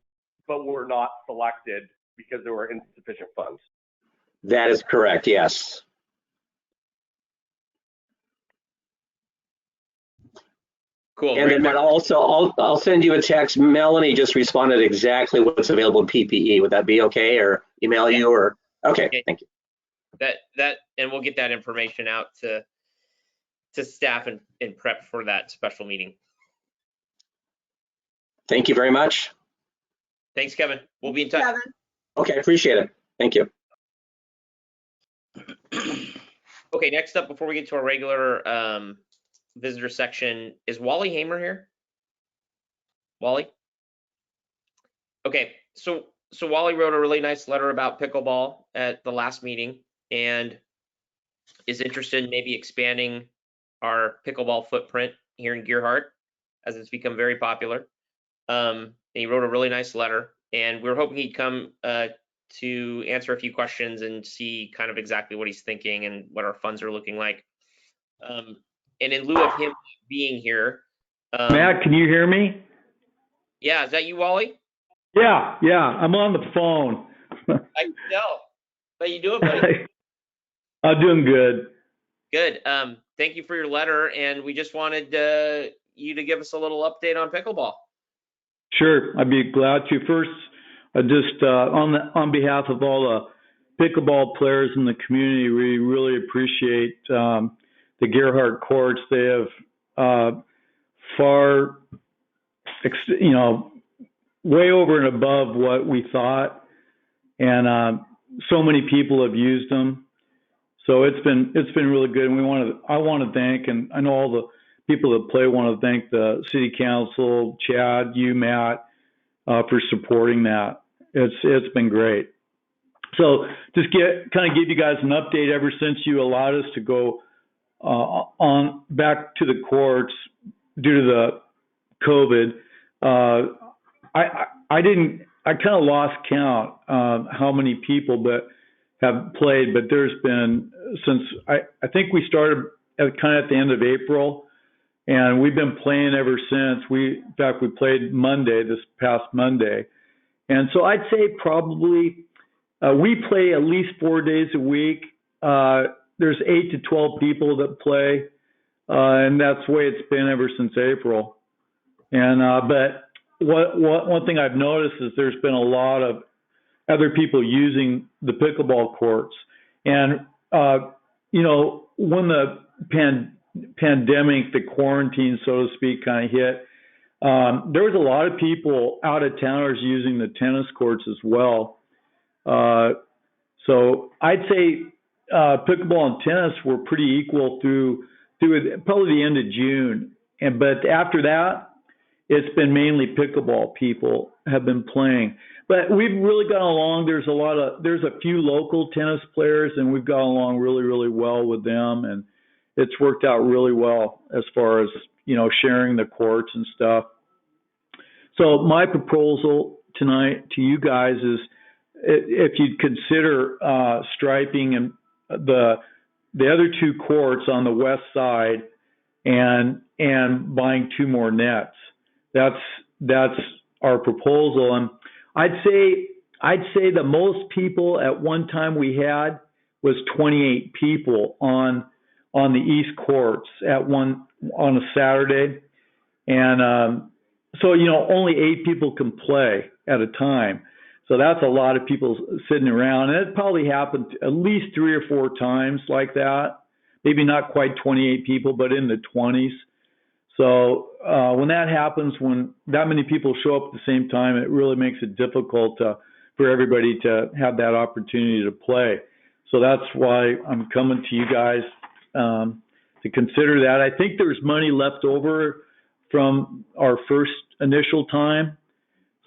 but were not selected because there were insufficient funds. That is correct, yes. Cool. And then also, I'll send you a text. Melanie just responded exactly what's available in PPE. Would that be okay, or email you, or okay? Thank you. And we'll get that information out to staff and prep for that special meeting. Thank you very much. Thanks, Kevin. We'll be in touch. Kevin. Okay, appreciate it. Thank you. Okay, next up, before we get to our regular visitor section, is Wally Hamer here? Wally? Okay, so Wally wrote a really nice letter about pickleball at the last meeting and is interested in maybe expanding our pickleball footprint here in Gearhart as it's become very popular. And he wrote a really nice letter, and we were hoping he'd come to answer a few questions and see kind of exactly what he's thinking and what our funds are looking like. And in lieu of him being here, Matt, can you hear me? yeah, is that you, Wally? Yeah, I'm on the phone. I can tell. How you doing, buddy? I'm doing good. Good. Thank you for your letter, and we just wanted you to give us a little update on pickleball. Sure, I'd be glad to. First, just on behalf of all the pickleball players in the community, we really appreciate the Gearhart courts. They have far, way over and above what we thought, and so many people have used them. So it's been really good, and I want to thank, and I know all the people that play want to thank the city council, Chad, you, Matt, for supporting that. It's been great. So just kind of give you guys an update. Ever since you allowed us to go on back to the courts due to the COVID, I kind of lost count how many people have played, but there's been, since I think we started kind of at the end of April, and we've been playing ever since. In fact, we played this past Monday. And so I'd say probably we play at least 4 days a week. There's 8 to 12 people that play, and that's the way it's been ever since April. And but one thing I've noticed is there's been a lot of other people using the pickleball courts. And, when the pandemic, the quarantine, so to speak, kind of hit, there was a lot of people out of towners using the tennis courts as well. So I'd say pickleball and tennis were pretty equal through probably the end of June. But after that, it's been mainly pickleball people have been playing. But we've really gotten along. There's a few local tennis players, and we've gotten along really, really well with them. And it's worked out really well as far as, sharing the courts and stuff. So my proposal tonight to you guys is if you'd consider striping and the other 2 courts on the west side and buying 2 more nets. That's our proposal. And I'd say the most people at one time we had was 28 people on the East courts on a Saturday. And so, only 8 people can play at a time. So that's a lot of people sitting around. And it probably happened at least 3 or 4 times like that. Maybe not quite 28 people, but in the 20s. So when that happens, when that many people show up at the same time, it really makes it difficult for everybody to have that opportunity to play. So that's why I'm coming to you guys to consider that. I think there's money left over from our first initial time.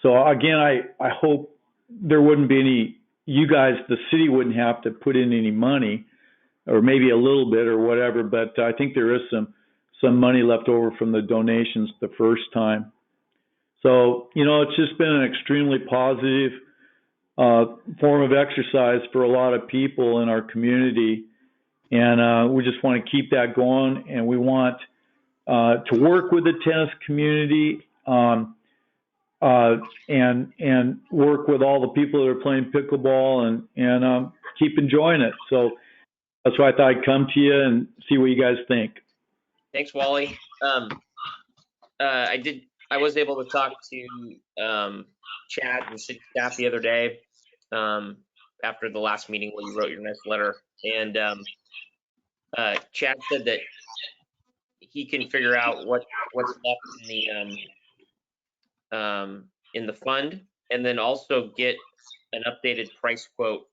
So again, I hope there wouldn't be any, you guys, the city wouldn't have to put in any money, or maybe a little bit or whatever, but I think there is some money left over from the donations the first time. So, it's just been an extremely positive form of exercise for a lot of people in our community. And we just want to keep that going. And we want to work with the tennis community and work with all the people that are playing pickleball and keep enjoying it. So that's why I thought I'd come to you and see what you guys think. Thanks, Wally. I was able to talk to Chad and city staff the other day after the last meeting where you wrote your nice letter, and Chad said that he can figure out what's left in the fund, and then also get an updated price quote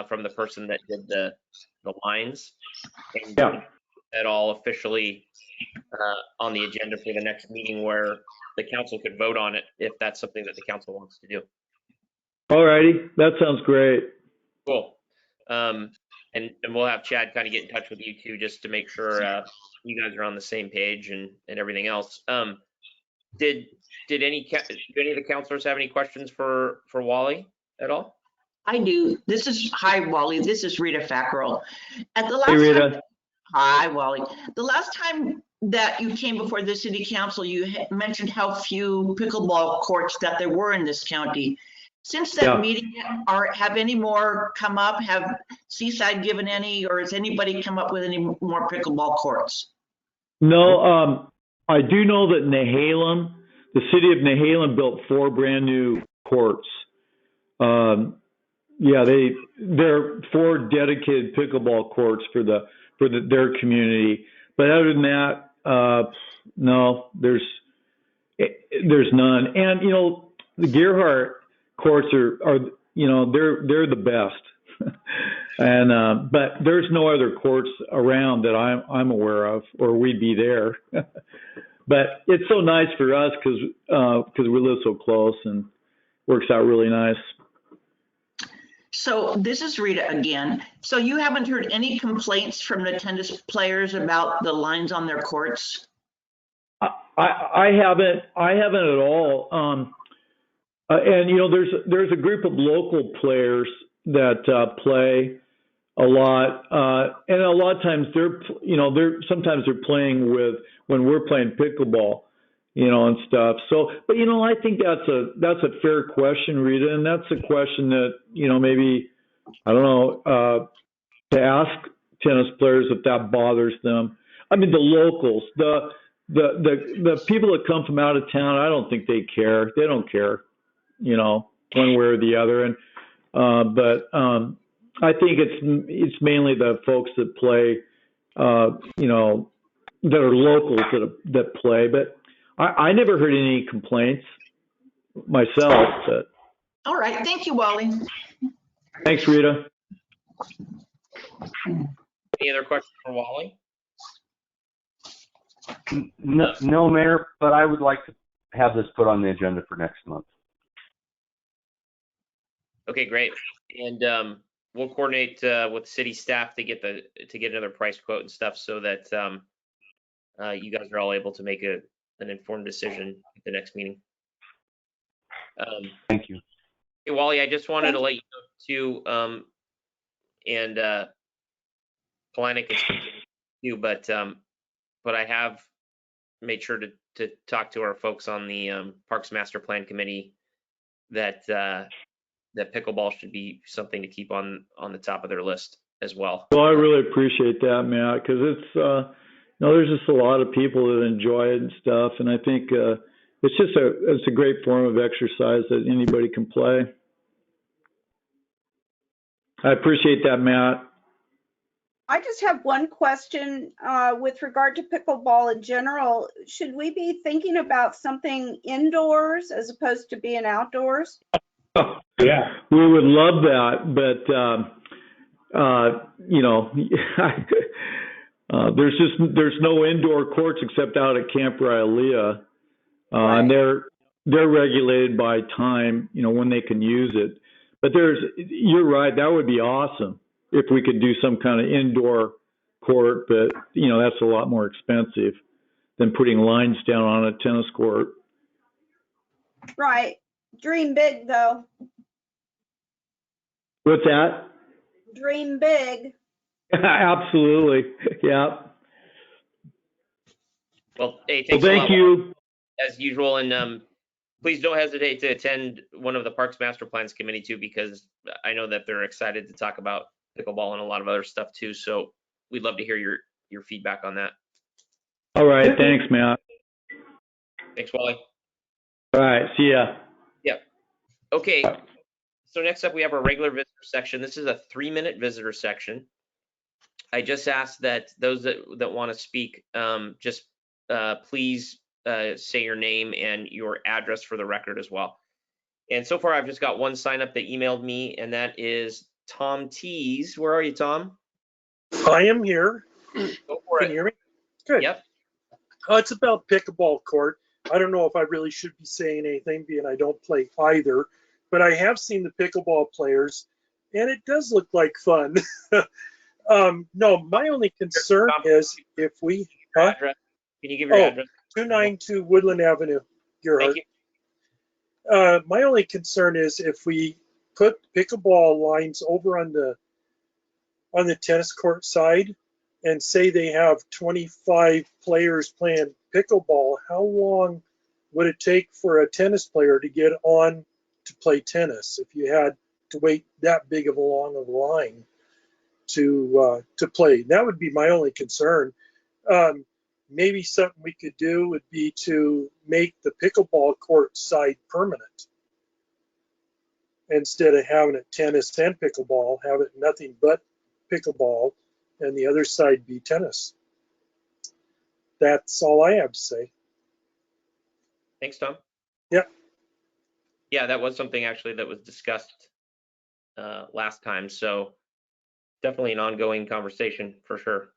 from the person that did the lines. And Yeah. that all officially on the agenda for the next meeting where the council could vote on it if that's something that the council wants to do. All righty. That sounds great. Cool. And we'll have Chad kind of get in touch with you too, just to make sure you guys are on the same page and everything else. Did any of the councilors have any questions for Wally at all? I do. Hi, Wally. This is Rita Fackrell. At the last Hey, Rita. time, hi, Wally. The last time that you came before the city council, you mentioned how few pickleball courts that there were in this county. Since that Yeah. meeting, have any more come up? Have Seaside given any, or has anybody come up with any more pickleball courts? No, I do know that Nehalem, the city of Nehalem, built 4 brand new courts. Yeah, they're 4 dedicated pickleball courts for their community. But other than that, no, there's none. And you know, the Gerhardt courts are they're the best. And but there's no other courts around that I'm aware of, or we'd be there. But it's so nice for us because we live so close and works out really nice. So this is Rita again. So you haven't heard any complaints from the tennis players about the lines on their courts? I haven't at all. And you know, there's a group of local players that play a lot, and a lot of times sometimes they're playing when we're playing pickleball, you know, and stuff. So, but you know, I think that's a fair question, Rita, and that's a question that, you know, maybe, I don't know, to ask tennis players if that bothers them. I mean, the locals, the people that come from out of town, I don't think they care. They don't care, you know, one way or the other. And but I think it's mainly the folks that play, you know, that are locals that play. But I never heard any complaints myself. But All right, thank you, Wally. thanks, Rita. Any other questions for Wally? No, Mayor, but I would like to have this put on the agenda for next month. Okay, great. And we'll coordinate with city staff to get another price quote and stuff so that you guys are all able to make an informed decision at the next meeting. Thank you. Hey, Wally, I just wanted to let you know too, and Kalanick is too, but I have made sure to talk to our folks on the Parks Master Plan Committee that pickleball should be something to keep on the top of their list as well. Well, I really appreciate that, Matt, because it's you know, there's just a lot of people that enjoy it and stuff, and I think it's a great form of exercise that anybody can play. I appreciate that, Matt. I just have one question with regard to pickleball in general. Should we be thinking about something indoors as opposed to being outdoors? Yeah, we would love that, but you know, there's no indoor courts except out at Camp Rylea, Right. and they're regulated by time, you know, when they can use it. But you're right, that would be awesome if we could do some kind of indoor court, but you know, that's a lot more expensive than putting lines down on a tennis court. Right. Dream big, though. What's that? Dream big. Absolutely. Yeah. Well, hey, Well, thanks a lot, thank you. as usual, and please don't hesitate to attend one of the Parks Master Plans Committee too, because I know that they're excited to talk about pickleball and a lot of other stuff too. So we'd love to hear your feedback on that. All right. Thanks, Matt. Thanks, Wally. All right. See ya. Yep. Okay. So next up, we have our regular visitor section. This is a 3-minute visitor section. I just asked that those that want to speak, just please say your name and your address for the record as well. And so far, I've just got one sign up that emailed me, and that is Tom Tees. Where are you, Tom? I am here. Go for Can it. you hear me? Good. Yep. It's about pickleball court. I don't know if I really should be saying anything, being I don't play either, but I have seen the pickleball players, and it does look like fun. No, my only concern is if we. Your address. Can you give your address? 292 Woodland Avenue, Gerhart. Thank you. My only concern is if we put pickleball lines over on the tennis court side and say they have 25 players playing pickleball, how long would it take for a tennis player to get on to play tennis if you had to wait that big of a line to play? That would be my only concern. Maybe something we could do would be to make the pickleball court side permanent. Instead of having it tennis and pickleball, have it nothing but pickleball and the other side be tennis. That's all I have to say. Thanks, Tom. Yeah. Yeah, that was something actually that was discussed last time. So definitely an ongoing conversation for sure.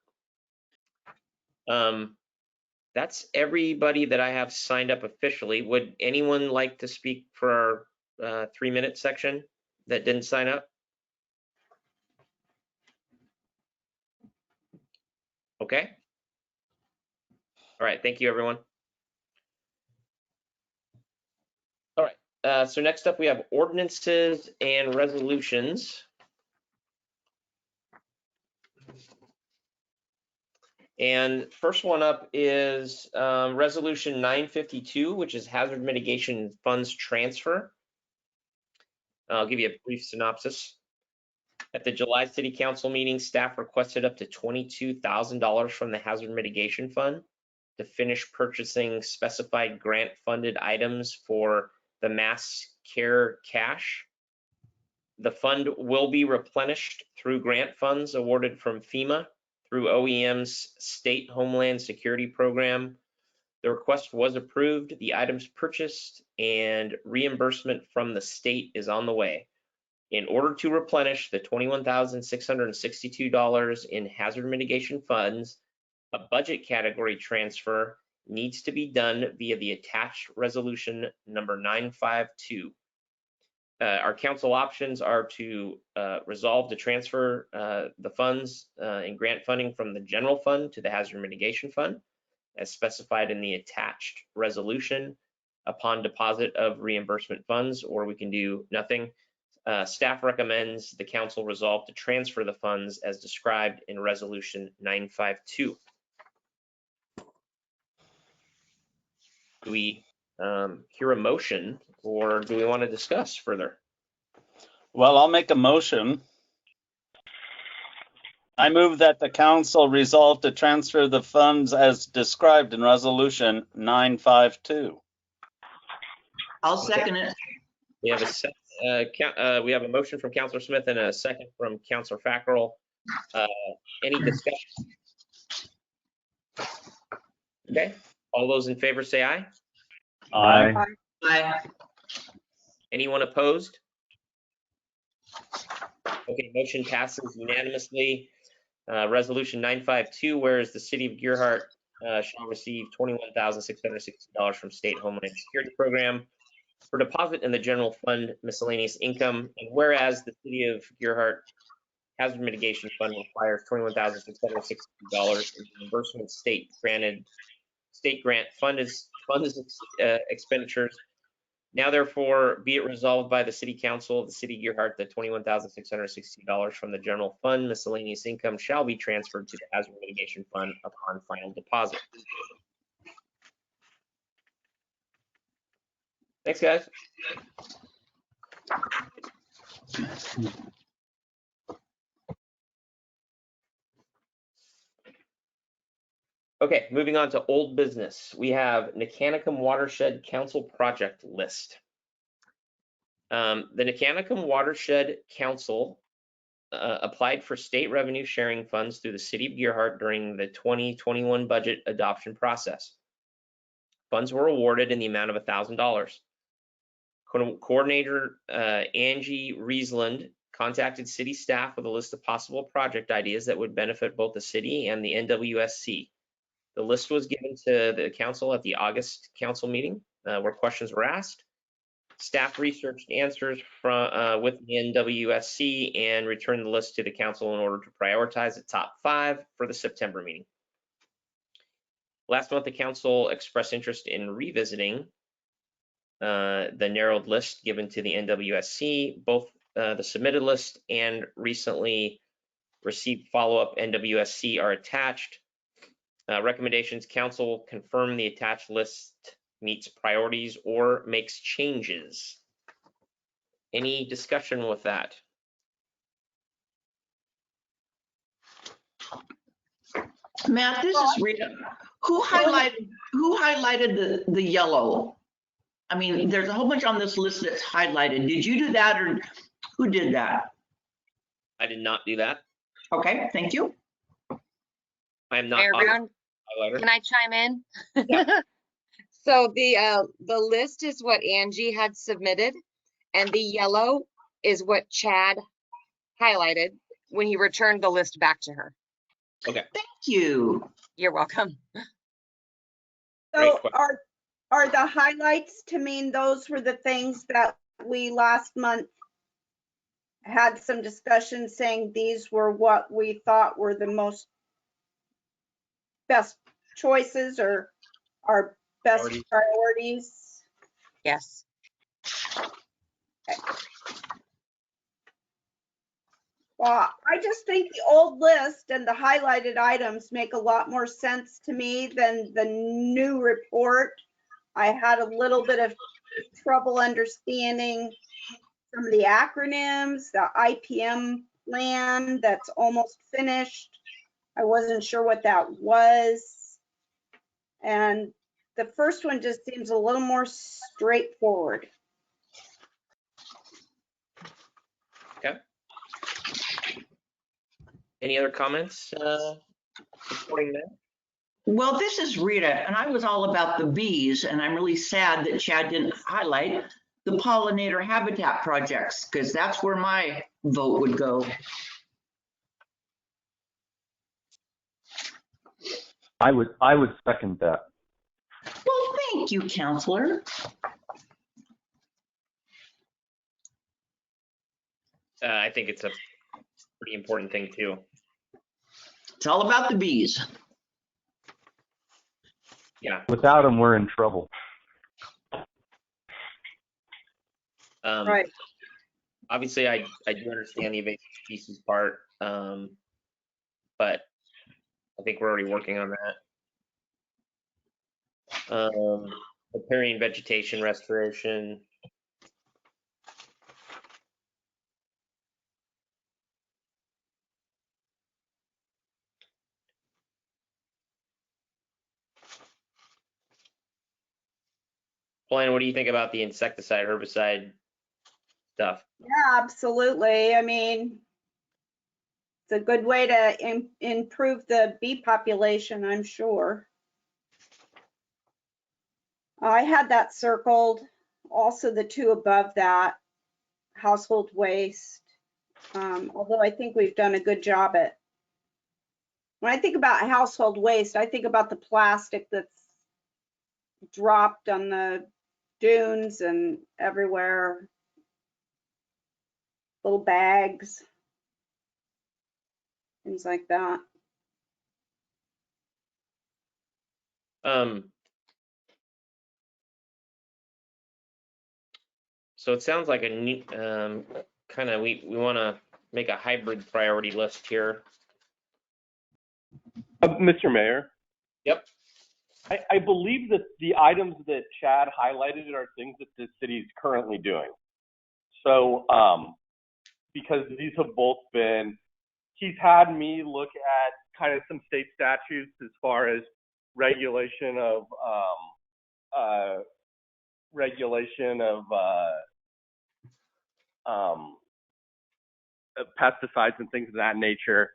That's everybody that I have signed up officially. Would anyone like to speak for our 3-minute section that didn't sign up? Okay. All right, thank you, everyone. All right, so next up we have ordinances and resolutions. And first one up is Resolution 952, which is Hazard Mitigation Funds Transfer. I'll give you a brief synopsis. At the July City Council meeting, staff requested up to $22,000 from the Hazard Mitigation Fund to finish purchasing specified grant-funded items for the mass care cash. The fund will be replenished through grant funds awarded from FEMA through OEM's State Homeland Security Program. The request was approved, the items purchased, and reimbursement from the state is on the way. In order to replenish the $21,662 in hazard mitigation funds, a budget category transfer needs to be done via the attached resolution number 952. Our council options are to resolve to transfer the funds and grant funding from the general fund to the hazard mitigation fund, as specified in the attached resolution upon deposit of reimbursement funds, or we can do nothing. Staff recommends the council resolve to transfer the funds as described in resolution 952. Do we hear a motion, or do we want to discuss further? Well, I'll make a motion. I move that the council resolve to transfer the funds as described in resolution 952. I'll second it. We have we have a motion from Councilor Smith and a second from Councilor Fackrell. Any discussion? Okay, all those in favor say aye. Aye. Aye. Anyone opposed? Okay, motion passes unanimously. Resolution 952, whereas the city of Gearhart shall receive $21,660 from State Homeland Security Program for deposit in the general fund miscellaneous income, and whereas the city of Gearhart Hazard Mitigation Fund requires $21,660 in reimbursement state grant funded expenditures. Now therefore be it resolved by the City Council of the City of Gearhart that $21,660 from the general fund miscellaneous income shall be transferred to the Hazard Mitigation Fund upon final deposit. Thanks, guys. Okay, moving on to old business. We have Nicanicum Watershed Council project list. The Nicanicum Watershed Council applied for state revenue sharing funds through the City of Gearhart during the 2021 budget adoption process. Funds were awarded in the amount of $1,000. Coordinator Angie Riesland contacted city staff with a list of possible project ideas that would benefit both the city and the NWSC. The list was given to the council at the August council meeting, where questions were asked. Staff researched answers from with the NWSC and returned the list to the council in order to prioritize the top 5 for the September meeting. Last month, the council expressed interest in revisiting the narrowed list given to the NWSC. Both the submitted list and recently received follow-up NWSC are attached. Recommendations: council confirm the attached list meets priorities or makes changes. Any discussion with that? Matt, this is Rita. Who highlighted the yellow? I mean, there's a whole bunch on this list that's highlighted. Did you do that, or who did that? I did not do that. Okay, thank you. I am not Mayor on Brown, the highlighter. can I chime in? Yeah. So the list is what Angie had submitted, and the yellow is what Chad highlighted when he returned the list back to her. Okay. Thank you. You're welcome. Great So question. are the highlights to mean those were the things that we last month had some discussion saying these were what we thought were the most best choices or our best priorities? Yes. Well, I just think the old list and the highlighted items make a lot more sense to me than the new report. I had a little bit of trouble understanding some of the acronyms, the IPM plan that's almost finished. I wasn't sure what that was. And the first one just seems a little more straightforward. Okay. Any other comments supporting that? Well, this is Rita, and I was all about the bees, and I'm really sad that Chad didn't highlight the pollinator habitat projects, because that's where my vote would go. I would second that. Well, thank you, Counselor. I think it's a pretty important thing too. It's all about the bees. Yeah. Without them, we're in trouble. Right. Obviously, I do understand the invasive species part, but I think we're already working on that. Riparian vegetation restoration. Blaine, what do you think about the insecticide, herbicide stuff? Yeah, absolutely. I mean, it's a good way to improve the bee population, I'm sure. I had that circled. Also, the two above that, household waste. Although I think we've done a good job at. When I think about household waste, I think about the plastic that's dropped on the dunes and everywhere. Little bags, things like that. So it sounds like a neat kind of we want to make a hybrid priority list here. Mr. Mayor, Yep. I believe that the items that Chad highlighted are things that the city is currently doing. So, because these have both been, he's had me look at kind of some state statutes as far as regulation of pesticides and things of that nature.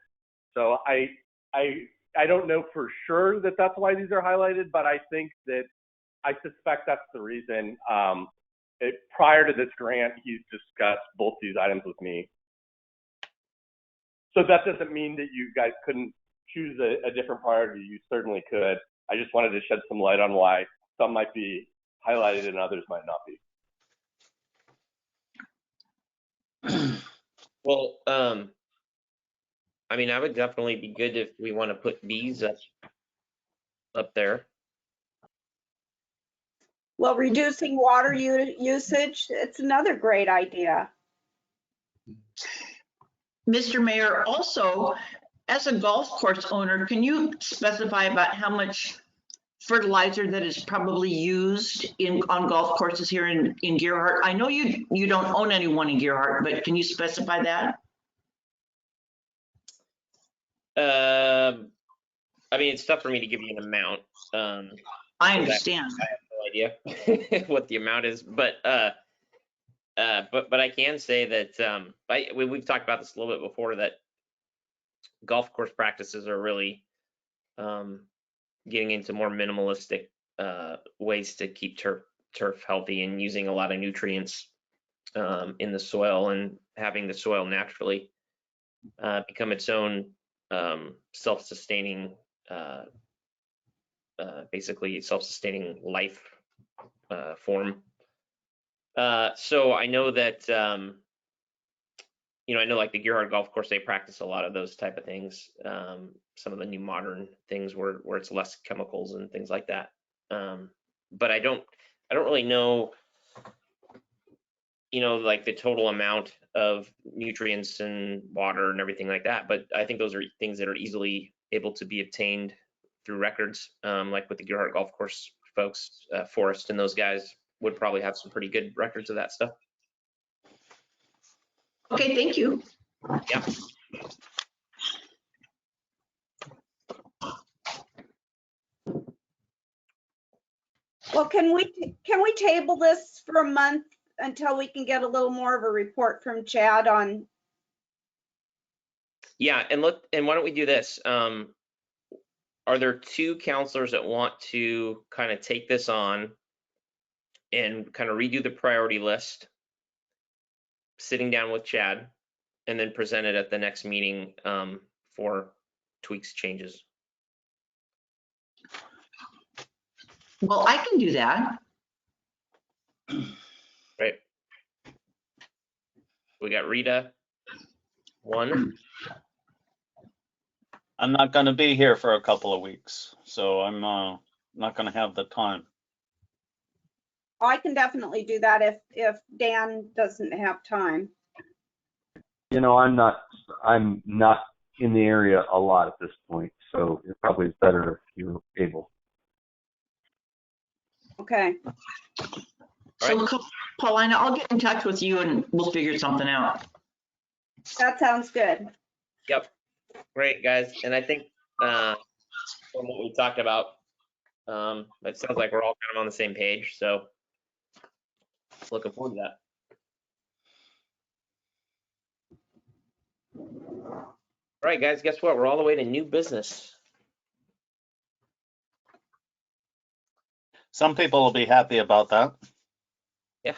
So I don't know for sure that that's why these are highlighted, but I think that I suspect that's the reason. Prior to this grant, he's discussed both these items with me. So that doesn't mean that you guys couldn't choose a different priority. You certainly could. I just wanted to shed some light on why some might be highlighted and others might not be. Well, I mean, I would definitely be good if we want to put bees up there. Well, reducing water usage, it's another great idea. Mr. Mayor, also, as a golf course owner, can you specify about how much fertilizer that is probably used on golf courses here in Gerhart? I know you don't own anyone in Gerhart, but can you specify that? I mean, it's tough for me to give you an amount. I understand. I have no idea what the amount is, but I can say that we've talked about this a little bit before, that golf course practices are really getting into more minimalistic ways to keep turf healthy, and using a lot of nutrients in the soil, and having the soil naturally become its own self-sustaining, basically self-sustaining life form. So I know that, I know like the Gerhart Golf Course, they practice a lot of those type of things. Some of the new modern things where it's less chemicals and things like that. But I don't really know, like the total amount of nutrients and water and everything like that. But I think those are things that are easily able to be obtained through records, like with the Gerhart Golf Course folks, Forrest and those guys would probably have some pretty good records of that stuff. Okay, thank you. Yeah. Well, can we table this for a month until we can get a little more of a report from Chad on? Yeah, and why don't we do this? Are there two counselors that want to kind of take this on and kind of redo the priority list, sitting down with Chad, and then present it at the next meeting for tweaks, changes? Well, I can do that. Right. We got Rita, one. I'm not going to be here for a couple of weeks, so I'm not going to have the time. I can definitely do that if Dan doesn't have time. I'm not in the area a lot at this point, so it probably is better if you're able. Okay. So Paulina, I'll get in touch with you and we'll figure something out. That sounds good. Yep. Great, guys. And I think from what we talked about, it sounds like we're all kind of on the same page. So looking forward to that. All right, guys, guess what? We're all the way to new business. Some people will be happy about that. Yeah.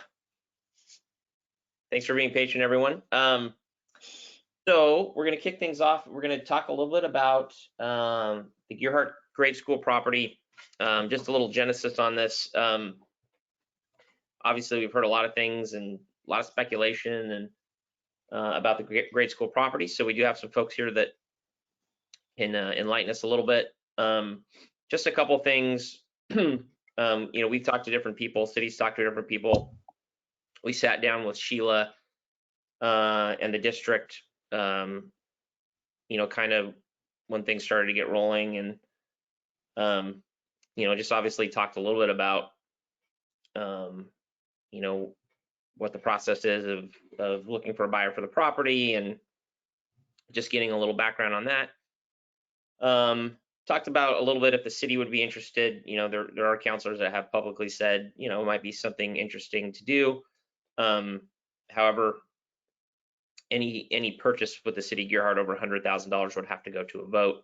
Thanks for being patient, everyone. So we're going to kick things off. We're going to talk a little bit about the Gerhart Grade School property. Just a little genesis on this. Obviously, we've heard a lot of things and a lot of speculation and about the grade school property. So we do have some folks here that can enlighten us a little bit. Just a couple things. We've talked to different people. Cities talked to different people. We sat down with Sheila and the district, kind of when things started to get rolling, and just obviously talked a little bit about what the process is of looking for a buyer for the property, and just getting a little background on that. Talked about a little bit if the city would be interested. There are counselors that have publicly said, it might be something interesting to do. However, any purchase with the city of Gerhart over $100,000 would have to go to a vote.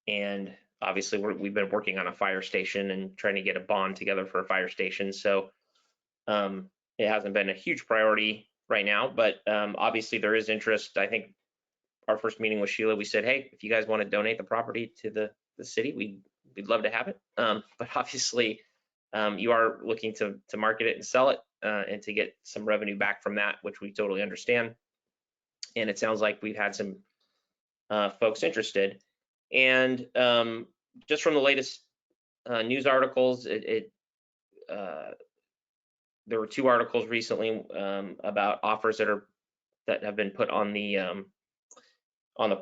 And obviously we've been working on a fire station and trying to get a bond together for a fire station. So it hasn't been a huge priority right now, but obviously there is interest. I think our first meeting with Sheila, we said, hey, if you guys want to donate the property to the city, we'd love to have it. But obviously, you are looking to market it and sell it and to get some revenue back from that, which we totally understand. And it sounds like we've had some folks interested. And just from the latest news articles, there were 2 articles recently about offers that have been put on the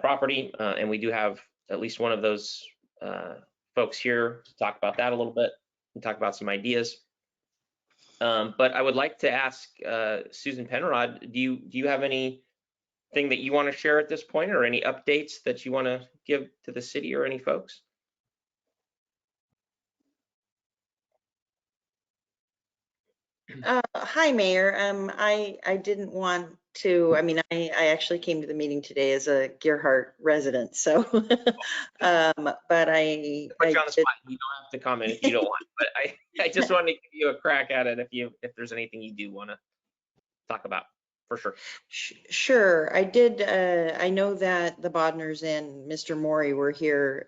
property, and we do have at least one of those folks here to talk about that a little bit and talk about some ideas. But I would like to ask Susan Penrod, do you have anything that you want to share at this point, or any updates that you want to give to the city or any folks? Hi, Mayor. I didn't want to, I mean, I actually came to the meeting today as a Gerhart resident, so, but I Put you on the spot. You don't have to comment if you don't want, but I just wanted to give you a crack at it if there's anything you do want to talk about, for sure. Sure, I did. I know that the Bodners and Mr. Maury were here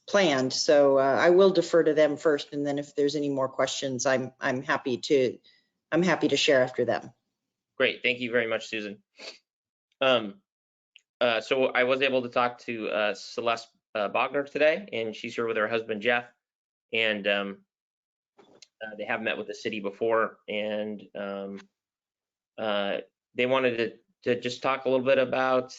planned, so I will defer to them first, and then if there's any more questions, I'm happy to share after them. Great, thank you very much, Susan. So I was able to talk to Celeste Bogner today, and she's here with her husband Jeff, and they have met with the city before, and they wanted to just talk a little bit about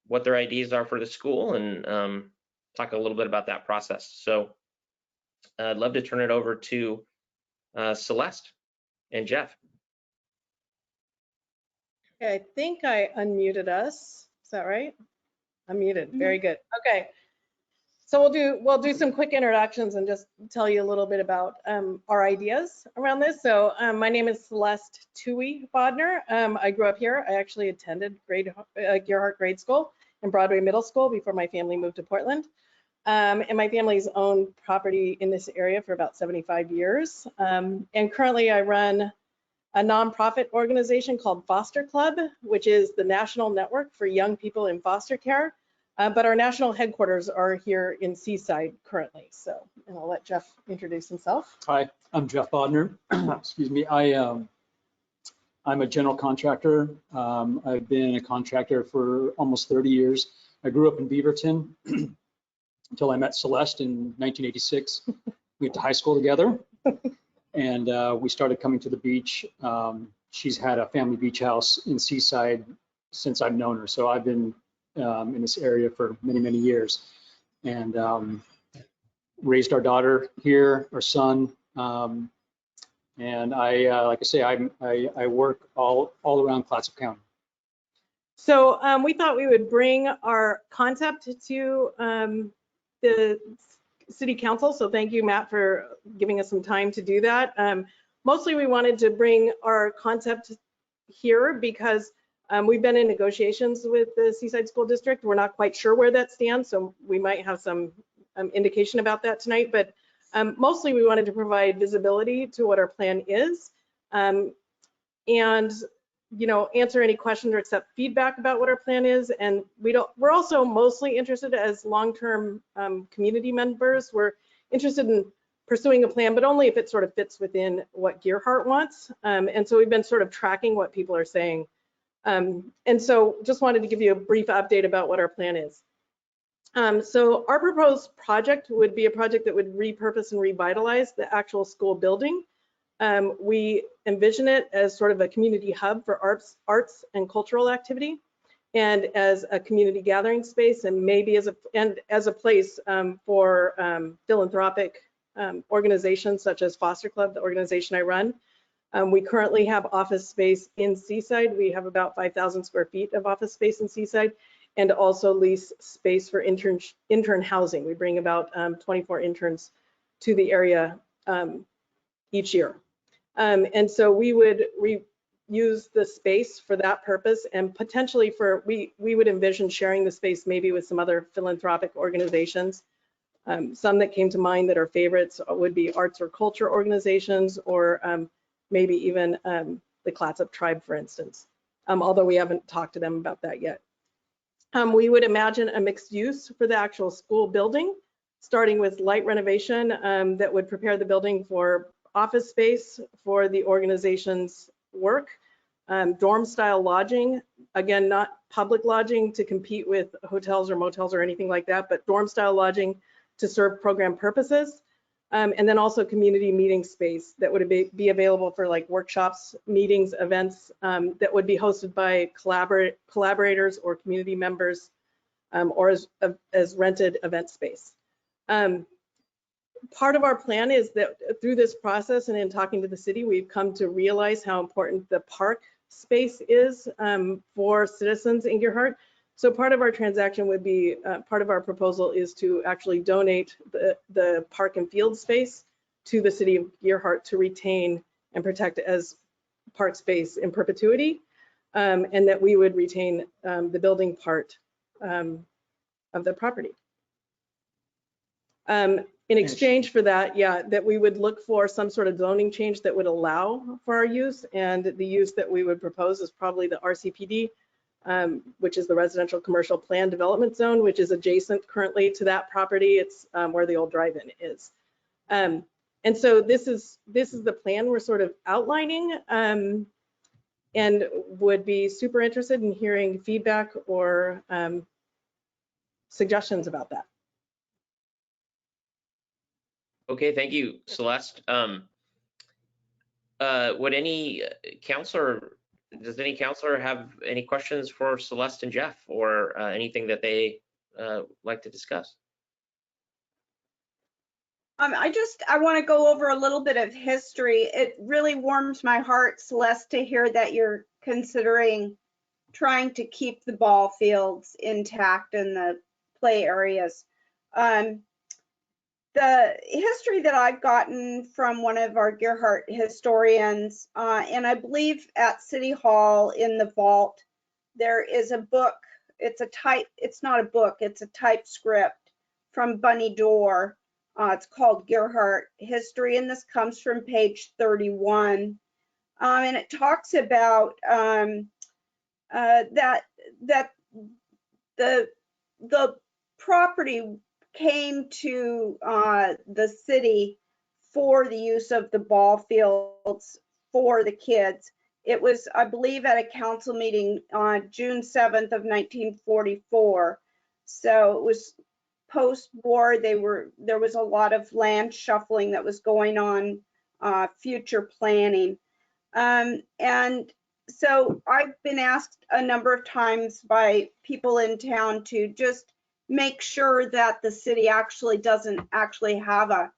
what their ideas are for the school, and talk a little bit about that process. So I'd love to turn it over to Celeste and Jeff. Okay, I think I unmuted us. Is that right? Unmuted. Very good. Okay. So we'll do some quick introductions and just tell you a little bit about our ideas around this. So my name is Celeste Tui Bodner. I grew up here. I actually attended Gerhart Grade School and Broadway Middle School before my family moved to Portland. And my family's owned property in this area for about 75 years. And currently I run a nonprofit organization called Foster Club, which is the national network for young people in foster care. But our national headquarters are here in Seaside currently. So, and I'll let Jeff introduce himself. Hi, I'm Jeff Bodner. Excuse me. I'm a general contractor. I've been a contractor for almost 30 years. I grew up in Beaverton until I met Celeste in 1986. We went to high school together, and we started coming to the beach. She's had a family beach house in Seaside since I've known her. So I've been in this area for many, many years, and raised our daughter here, our son. And I, like I say, I work all around Clatsop County. So we thought we would bring our concept to the City Council. So thank you, Matt, for giving us some time to do that. Mostly we wanted to bring our concept here because we've been in negotiations with the Seaside School District. We're not quite sure where that stands, so we might have some indication about that tonight. But mostly we wanted to provide visibility to what our plan is, and answer any questions or accept feedback about what our plan is. And we're also mostly interested as long-term community members. We're interested in pursuing a plan, but only if it sort of fits within what Gerhart wants. And so we've been sort of tracking what people are saying. And so just wanted to give you a brief update about what our plan is. So our proposed project would be a project that would repurpose and revitalize the actual school building. We envision it as sort of a community hub for arts and cultural activity, and as a community gathering space, and maybe as a place for philanthropic organizations such as Foster Club, the organization I run. We currently have office space in Seaside. We have about 5,000 square feet of office space in Seaside, and also lease space for intern housing. We bring about 24 interns to the area each year. And so we would use the space for that purpose, and potentially we would envision sharing the space maybe with some other philanthropic organizations. Some that came to mind that are favorites would be arts or culture organizations, or maybe even the Clatsop tribe, for instance. although we haven't talked to them about that yet. We would imagine a mixed use for the actual school building, starting with light renovation that would prepare the building for office space for the organization's work, dorm style lodging, again, not public lodging to compete with hotels or motels or anything like that, but dorm style lodging to serve program purposes. And then also community meeting space that would be available for like workshops, meetings, events that would be hosted by collaborators or community members or as rented event space. Part of our plan is that through this process and in talking to the city, we've come to realize how important the park space is for citizens in Gearhart. So part of our transaction would be, part of our proposal is to actually donate the park and field space to the city of Gearhart to retain and protect as park space in perpetuity, and that we would retain the building part of the property. In exchange for that, yeah, that we would look for some sort of zoning change that would allow for our use, and the use that we would propose is probably the RCPD, which is the Residential Commercial Plan Development Zone, which is adjacent currently to that property. It's where the old drive-in is. And so this is the plan we're sort of outlining, and would be super interested in hearing feedback or suggestions about that. Okay, thank you, Celeste. Would any counselor, does any counselor have any questions for Celeste and Jeff, or anything that they like to discuss? I want to go over a little bit of history. It really warms my heart, Celeste, to hear that you're considering trying to keep the ball fields intact and the play areas. The history that I've gotten from one of our Gearhart historians, and I believe at City Hall in the vault, there is a book. It's not a book, it's a type script from Bunny Dorr. It's called Gearhart History, and this comes from page 31. And it talks about that the property came to the city for the use of the ball fields for the kids. It was, I believe, at a council meeting on June 7th of 1944. So it was post-war. There was a lot of land shuffling that was going on, future planning. And so I've been asked a number of times by people in town to just make sure that the city actually doesn't actually have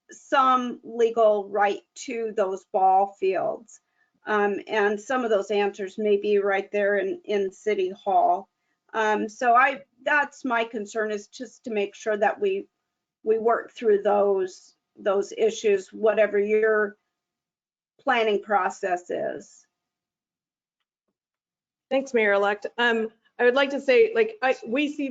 some legal right to those ball fields. And some of those answers may be right there in City Hall. So that's my concern, is just to make sure that we work through those issues, whatever your planning process is. Thanks, Mayor-elect. I would like to say, like, we see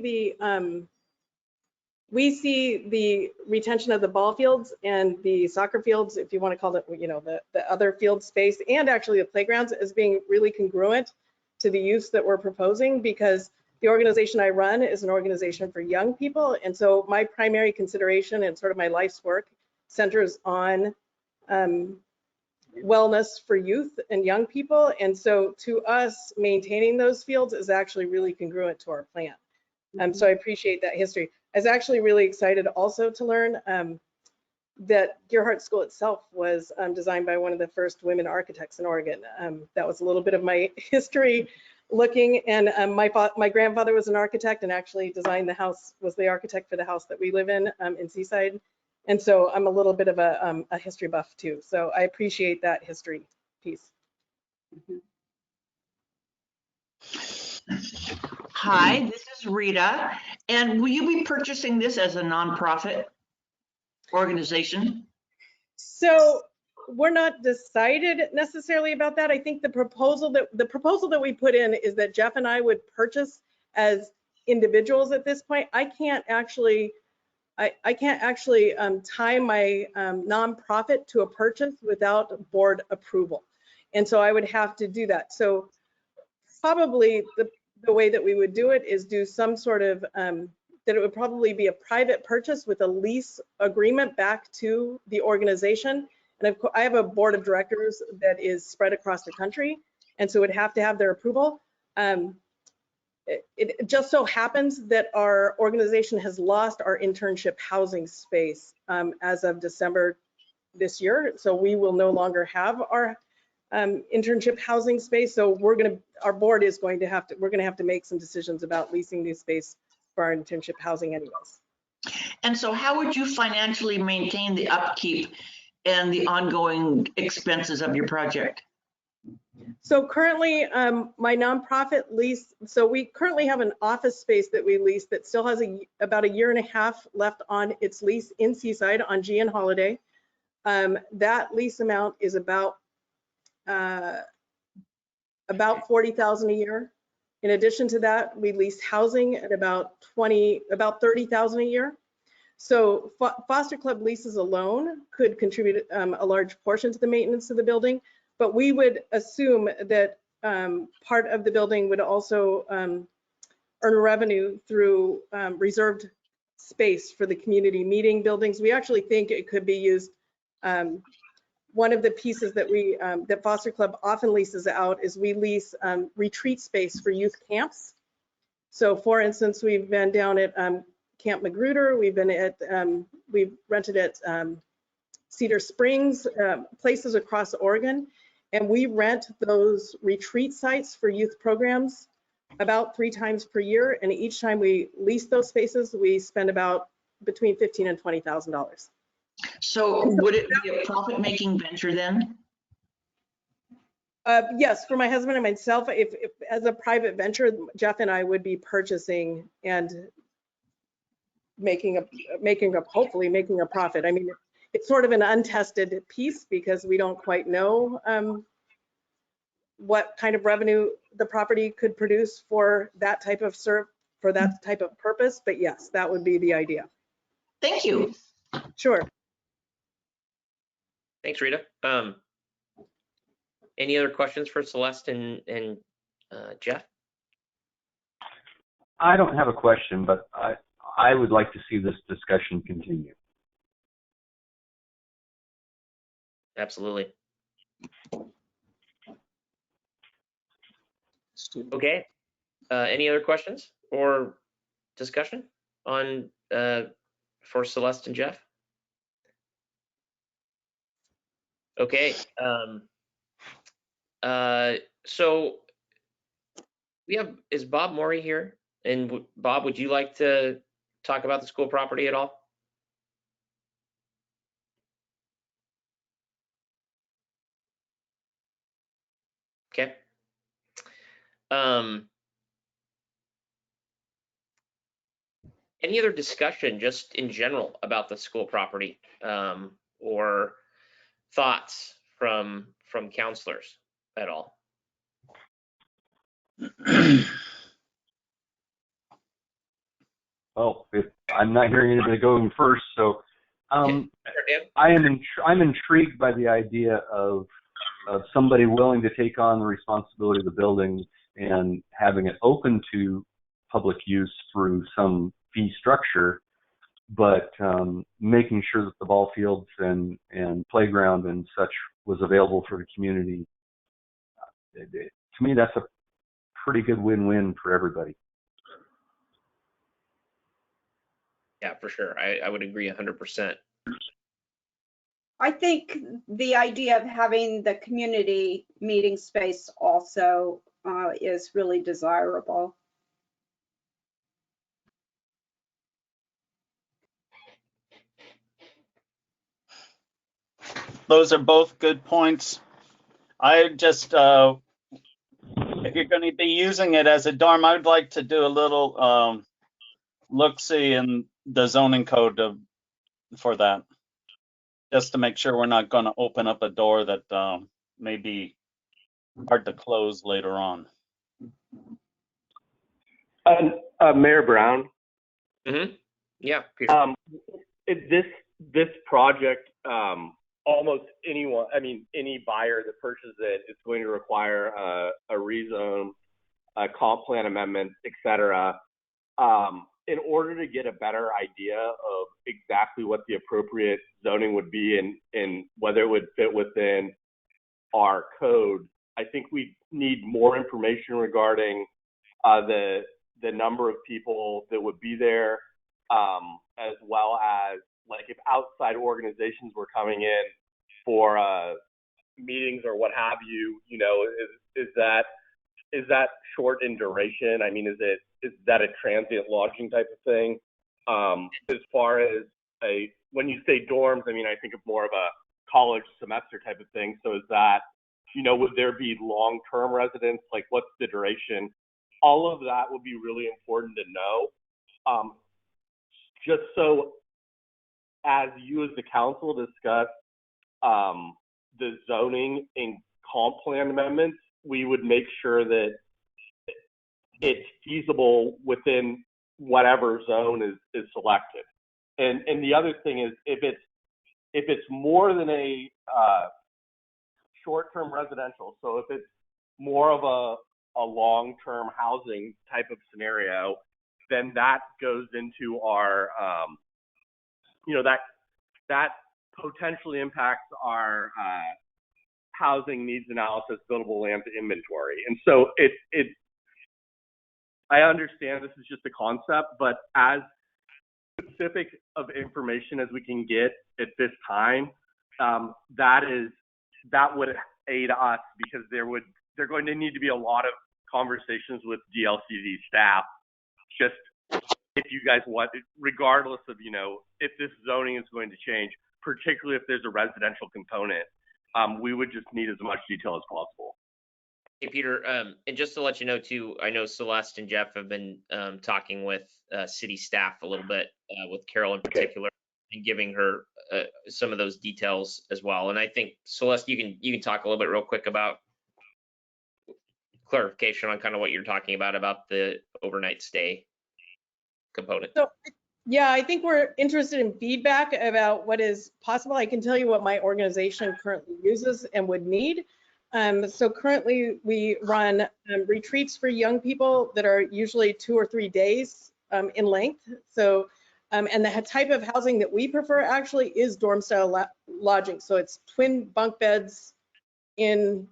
the retention of the ball fields and the soccer fields, if you want to call it, you know, the other field space, and actually the playgrounds, as being really congruent to the use that we're proposing, because the organization I run is an organization for young people. And so my primary consideration and sort of my life's work centers on wellness for youth and young people. And so to us, maintaining those fields is actually really congruent to our plan. So I appreciate that history. I was actually really excited also to learn that Gearhart School itself was designed by one of the first women architects in Oregon. That was a little bit of my history looking, and my grandfather was an architect and actually designed the house, was the architect for the house that we live in Seaside. And so I'm a little bit of a history buff too. So I appreciate that history piece. Hi, this is Rita. And will you be purchasing this as a nonprofit organization? So we're not decided necessarily about that. I think the proposal that we put in is that Jeff and I would purchase as individuals at this point. I can't actually tie my nonprofit to a purchase without board approval. And so I would have to do that. So probably the way that we would do it is do some sort of, that it would probably be a private purchase with a lease agreement back to the organization. And of course, I have a board of directors that is spread across the country, and so it would have to have their approval. It just so happens that our organization has lost our internship housing space as of December this year. So we will no longer have our internship housing space. So our board is going to have to, we're going to have to make some decisions about leasing new space for our internship housing anyways. And so how would you financially maintain the upkeep and the ongoing expenses of your project? So currently, my nonprofit lease, so we currently have an office space that we lease that still has about a year and a half left on its lease in Seaside on G and Holiday. That lease amount is about $40,000 a year. In addition to that, we lease housing at about $30,000 a year. So Foster Club leases alone could contribute a large portion to the maintenance of the building, but we would assume that part of the building would also earn revenue through reserved space for the community meeting buildings. We actually think it could be used. One of the pieces that that Foster Club often leases out is we lease retreat space for youth camps. So for instance, we've been down at Camp Magruder, we've rented at Cedar Springs, places across Oregon, and we rent those retreat sites for youth programs about 3 times per year. And each time we lease those spaces, we spend about between $15,000 and $20,000. So would it be a profit-making venture then? Yes, for my husband and myself, if as a private venture, Jeff and I would be purchasing and hopefully making a profit. I mean, it's sort of an untested piece because we don't quite know what kind of revenue the property could produce for that type of purpose. But yes, that would be the idea. Thank you. Sure. Thanks, Rita. Any other questions for Celeste and Jeff? I don't have a question, but I would like to see this discussion continue. Absolutely. Okay. Any other questions or discussion on for Celeste and Jeff? Okay. So is Bob Morey here? And Bob, would you like to talk about the school property at all? Okay. Any other discussion just in general about the school property or thoughts from counselors at all? Well, if I'm not hearing anybody going first, so I'm intrigued by the idea of somebody willing to take on the responsibility of the building and having it open to public use through some fee structure, but making sure that the ball fields and playground and such was available for the community. To me, that's a pretty good win-win for everybody. Yeah, for sure. I would agree 100%. I think the idea of having the community meeting space also is really desirable. Those are both good points. I just, if you're going to be using it as a dorm, I would like to do a little look-see in the zoning code for that, just to make sure we're not going to open up a door that may be hard to close later on. Mayor Brown. Mm-hmm. Yeah, Peter. This project almost anyone, I mean, any buyer that purchases it is going to require a rezone, a comp plan amendment, et cetera. In order to get a better idea of exactly what the appropriate zoning would be and whether it would fit within our code, I think we need more information regarding the number of people that would be there, as well as like if outside organizations were coming in for meetings or what have you, you know, is that short in duration? I mean, is that a transient lodging type of thing? As far as when you say dorms, I mean, I think of more of a college semester type of thing. So is that, you know, would there be long-term residents? Like, what's the duration? All of that would be really important to know. Just so as you as the council discuss the zoning and comp plan amendments, we would make sure that it's feasible within whatever zone is selected. And the other thing is, if it's more than a short-term residential, so if it's more of a long-term housing type of scenario, then that goes into our, you know, that potentially impacts our housing needs analysis, buildable land inventory. And so I understand this is just a concept, but as specific of information as we can get at this time, that would aid us, because there going to need to be a lot of conversations with DLCD staff, just if you guys want, regardless of, you know, if this zoning is going to change, particularly if there's a residential component, we would just need as much detail as possible. Hey, Peter, and just to let you know too, I know Celeste and Jeff have been talking with city staff a little bit, with Carol in particular, and giving her some of those details as well. And I think, Celeste, you can talk a little bit real quick about clarification on kind of what you're talking about the overnight stay component. So, yeah, I think we're interested in feedback about what is possible. I can tell you what my organization currently uses and would need. So currently we run retreats for young people that are usually 2 or 3 days in length. So, and the type of housing that we prefer actually is dorm style lodging. So it's twin bunk beds in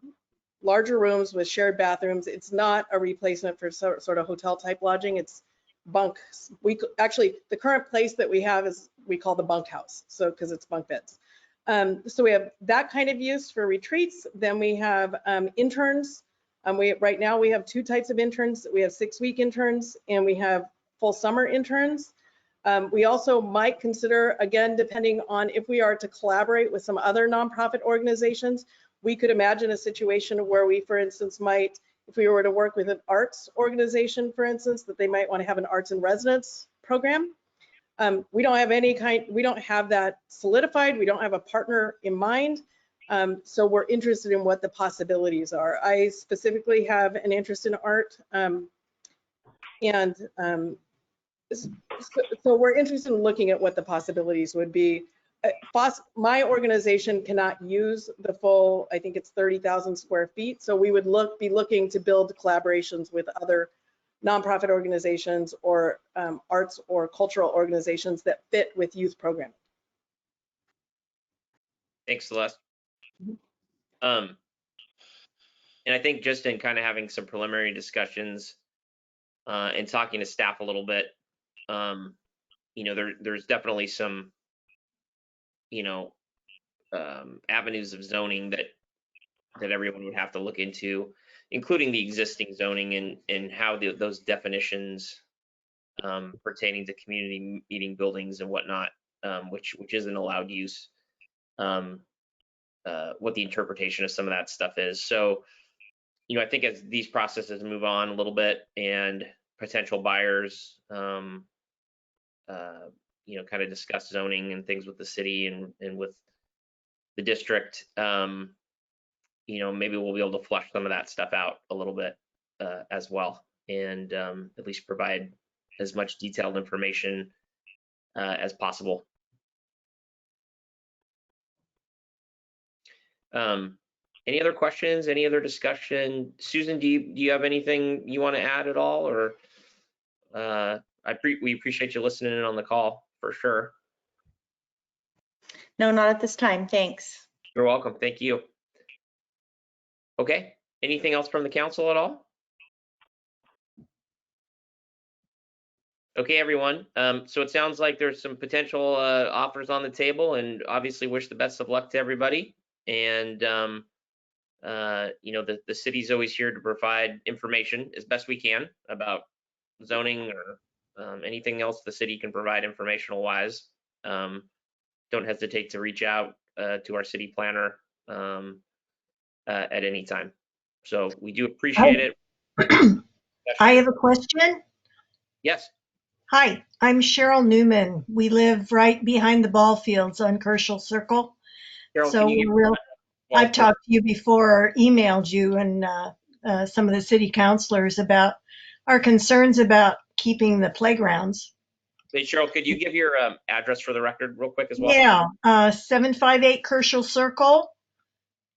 larger rooms with shared bathrooms. It's not a replacement for sort of hotel type lodging. It's bunks. Actually, the current place that we have is, we call the bunk house. So, because it's bunk beds. So we have that kind of use for retreats. Then we have interns. Right now we have 2 types of interns. We have 6-week interns and we have full summer interns. We also might consider, again, depending on if we are to collaborate with some other nonprofit organizations, we could imagine a situation where we, for instance, might, if we were to work with an arts organization, for instance, that they might want to have an arts in residence program. We don't have that solidified. We don't have a partner in mind. So we're interested in what the possibilities are. I specifically have an interest in art. So we're interested in looking at what the possibilities would be. My organization cannot use the full, I think it's 30,000 square feet. So we would be looking to build collaborations with other nonprofit organizations or arts or cultural organizations that fit with youth programming. Thanks, Celeste. And I think just in kind of having some preliminary discussions and talking to staff a little bit, you know, there's definitely some, you know, avenues of zoning that everyone would have to look into, including the existing zoning and how those definitions pertaining to community meeting buildings and whatnot, which isn't allowed use, what the interpretation of some of that stuff is. So, you know, I think as these processes move on a little bit and potential buyers, you know, kind of discuss zoning and things with the city and with the district, you know, maybe we'll be able to flush some of that stuff out a little bit as well, and at least provide as much detailed information as possible. Any other questions? Any other discussion? Susan, do you have anything you want to add at all, or we appreciate you listening in on the call for sure. No, not at this time. Thanks. You're welcome. Thank you. Okay. Anything else from the council at all? Okay, everyone. So it sounds like there's some potential offers on the table, and obviously wish the best of luck to everybody. And you know, the city's always here to provide information as best we can about zoning or anything else the city can provide informational wise. Don't hesitate to reach out to our city planner at any time. So we do appreciate it. I have a question. Yes. Hi, I'm Cheryl Newman. We live right behind the ball fields on Kerschel Circle. Cheryl, So I've talked to you before or emailed you and some of the city councilors about our concerns about keeping the playgrounds. Hey, Cheryl, could you give your address for the record real quick as well? Yeah, 758 Kerschel Circle.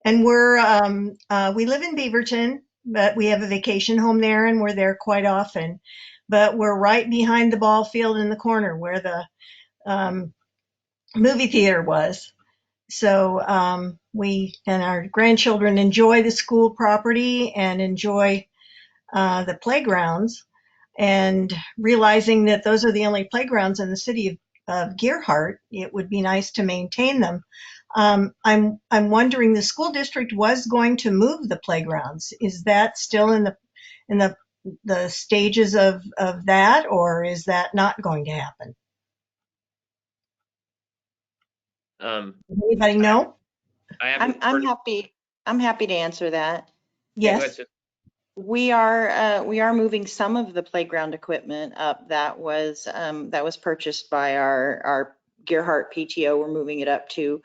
And we live in Beaverton, but we have a vacation home there and we're there quite often. But we're right behind the ball field in the corner where the movie theater was. So we and our grandchildren enjoy the school property and enjoy the playgrounds. And realizing that those are the only playgrounds in the city of Gerhart, it would be nice to maintain them. I'm wondering, the school district was going to move the playgrounds. Is that still in the stages of that, or is that not going to happen? Anybody know? I'm happy to answer that. Yes. Yeah, We are moving some of the playground equipment up that was purchased by our Gerhart PTO. We're moving it up to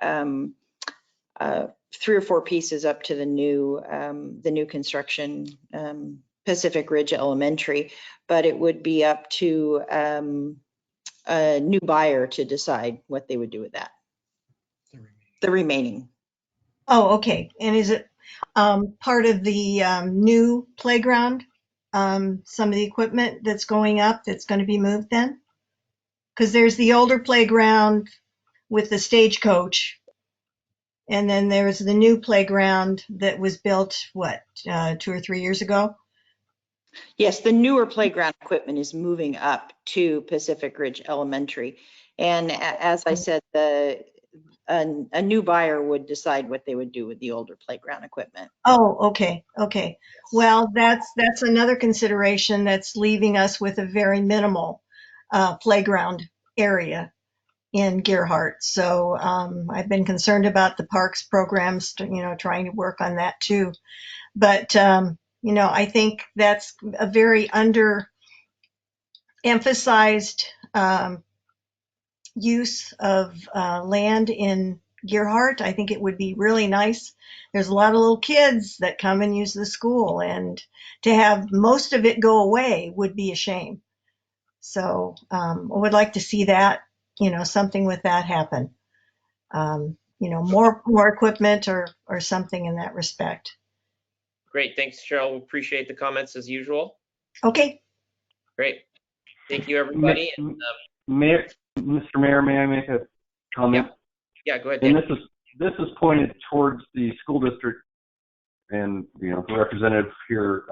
3 or 4 pieces up to the new construction, Pacific Ridge Elementary, but it would be up to a new buyer to decide what they would do with that. The remaining. Oh, okay. And is it part of the new playground? Some of the equipment that's going up that's going to be moved then? Because there's the older playground with the stagecoach, and then there's the new playground that was built, what, 2 or 3 years ago? Yes, the newer playground equipment is moving up to Pacific Ridge Elementary. And as I said, a new buyer would decide what they would do with the older playground equipment. Oh, okay, okay. Well, that's another consideration that's leaving us with a very minimal playground area in Gerhart. So I've been concerned about the parks programs, trying to work on that too. But I think that's a very under-emphasized use of land in Gerhart. I think it would be really nice. There's a lot of little kids that come and use the school, and to have most of it go away would be a shame. So I would like to see that, something with that happen. More equipment or something in that respect. Great. Thanks, Cheryl. We appreciate the comments as usual. Okay. Great. Thank you, everybody. Mr. Mayor, may I make a comment? Yeah, go ahead, Dan. And this is pointed towards the school district and, the representative here,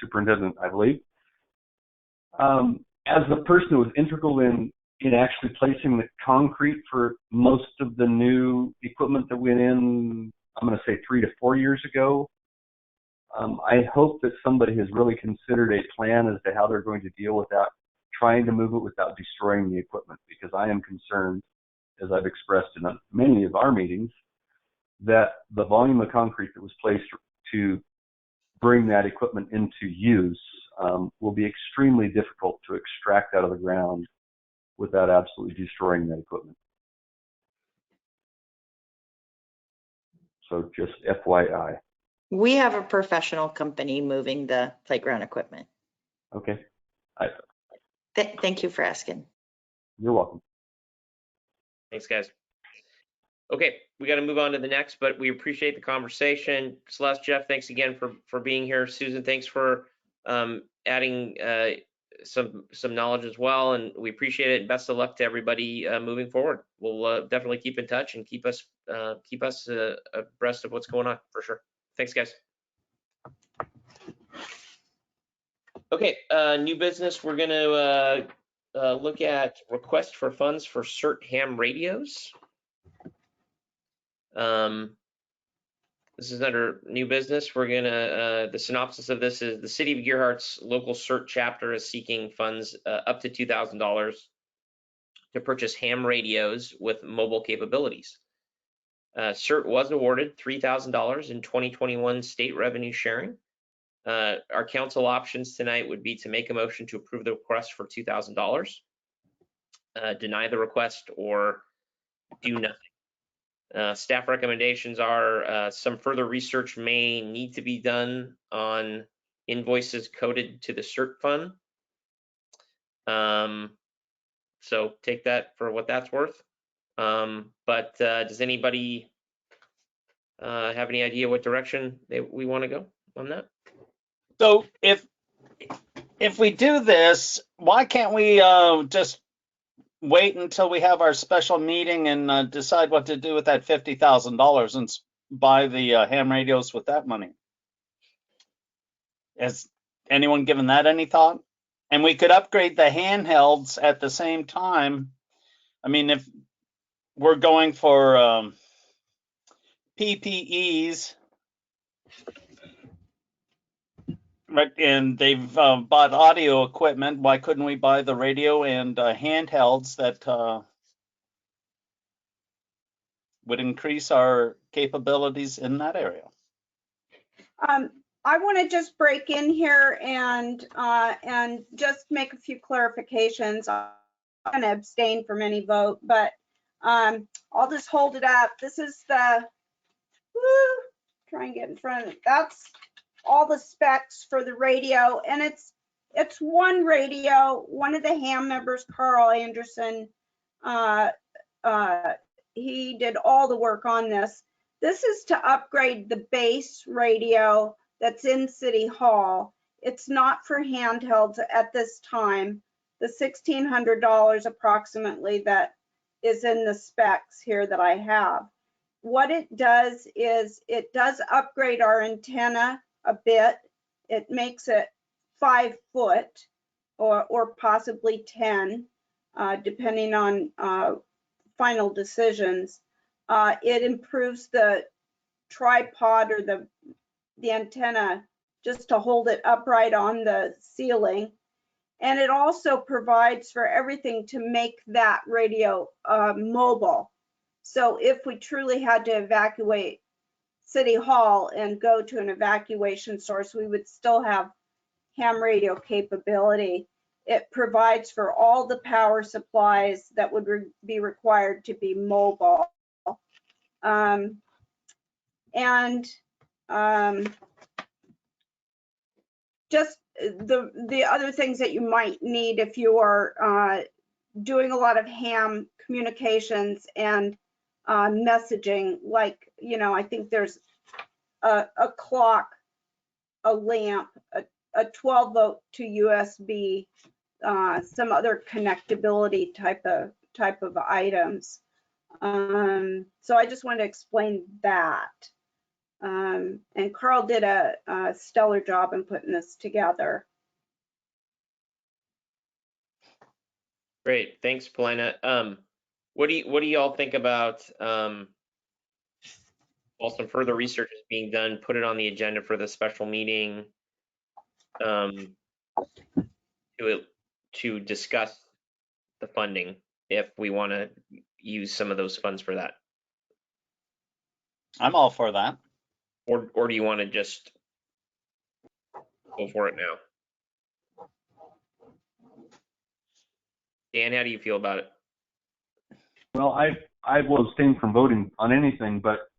superintendent, I believe. As the person who was integral in actually placing the concrete for most of the new equipment that went in, I'm going to say 3 to 4 years ago, I hope that somebody has really considered a plan as to how they're going to deal with that, trying to move it without destroying the equipment, because I am concerned, as I've expressed in many of our meetings, that the volume of concrete that was placed to bring that equipment into use will be extremely difficult to extract out of the ground without absolutely destroying that equipment. So just FYI. We have a professional company moving the playground equipment. Okay. Thank you for asking. You're welcome. Thanks, guys. Okay, we got to move on to the next, but we appreciate the conversation. Celeste, Jeff, thanks again for being here. Susan, thanks for adding some knowledge as well, and we appreciate it. And best of luck to everybody moving forward. We'll definitely keep in touch and keep us abreast of what's going on for sure. Thanks, guys. Okay, new business. We're gonna look at request for funds for CERT ham radios. This is under new business. We're gonna, the synopsis of this is the City of Gearhart's local CERT chapter is seeking funds up to $2,000 to purchase ham radios with mobile capabilities. CERT was awarded $3,000 in 2021 state revenue sharing. Our council options tonight would be to make a motion to approve the request for $2,000, deny the request, or do nothing. Staff recommendations are some further research may need to be done on invoices coded to the CERT fund. So take that for what that's worth. But does anybody have any idea what direction we want to go on that? So if we do this, why can't we just wait until we have our special meeting and decide what to do with that $50,000 and buy the ham radios with that money? Has anyone given that any thought? And we could upgrade the handhelds at the same time. I mean, if we're going for PPEs, right, and they've bought audio equipment, why couldn't we buy the radio and handhelds that would increase our capabilities in that area? I want to just break in here and just make a few clarifications. I'm going to abstain from any vote, but I'll just hold it up. This is the, try and get in front of it. That's all the specs for the radio, and it's one radio. One of the ham members, Carl Anderson, he did all the work on this. This is to upgrade the base radio that's in City Hall. It's not for handhelds at this time. The $1,600 approximately that is in the specs here that I have. What it does is it does upgrade our antenna a bit. It makes it 5 foot or possibly 10, depending on final decisions. It improves the tripod or the antenna just to hold it upright on the ceiling. And it also provides for everything to make that radio mobile. So if we truly had to evacuate City Hall and go to an evacuation source, we would still have ham radio capability. It provides for all the power supplies that would be required to be mobile. Just the other things that you might need if you are doing a lot of ham communications and messaging, like, you know, I think there's a clock, a lamp, a 12 volt to USB, some other connectability type of items. So I just wanted to explain that. And Carl did a stellar job in putting this together. Great, thanks, Polina. What do y'all think about while some further research is being done, put it on the agenda for the special meeting to discuss the funding if we want to use some of those funds for that? I'm all for that. Or do you want to just go for it now? Dan, how do you feel about it? Well, I will abstain from voting on anything, but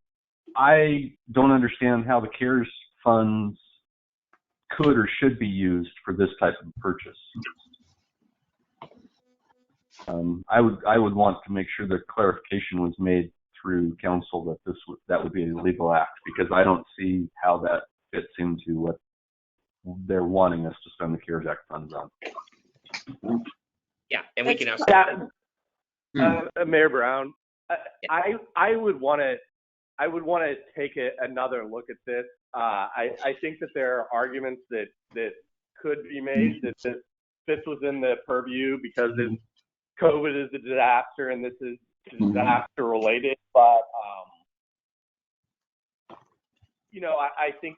I don't understand how the CARES funds could or should be used for this type of purchase. I would want to make sure that clarification was made through council that that would be a legal act, because I don't see how that fits into what they're wanting us to spend the CARES Act funds on. Yeah, and we can ask. Mayor Brown, I would want to take another look at this. I think that there are arguments that could be made that this fits within the purview because COVID is a disaster and this is disaster related. But you know, I think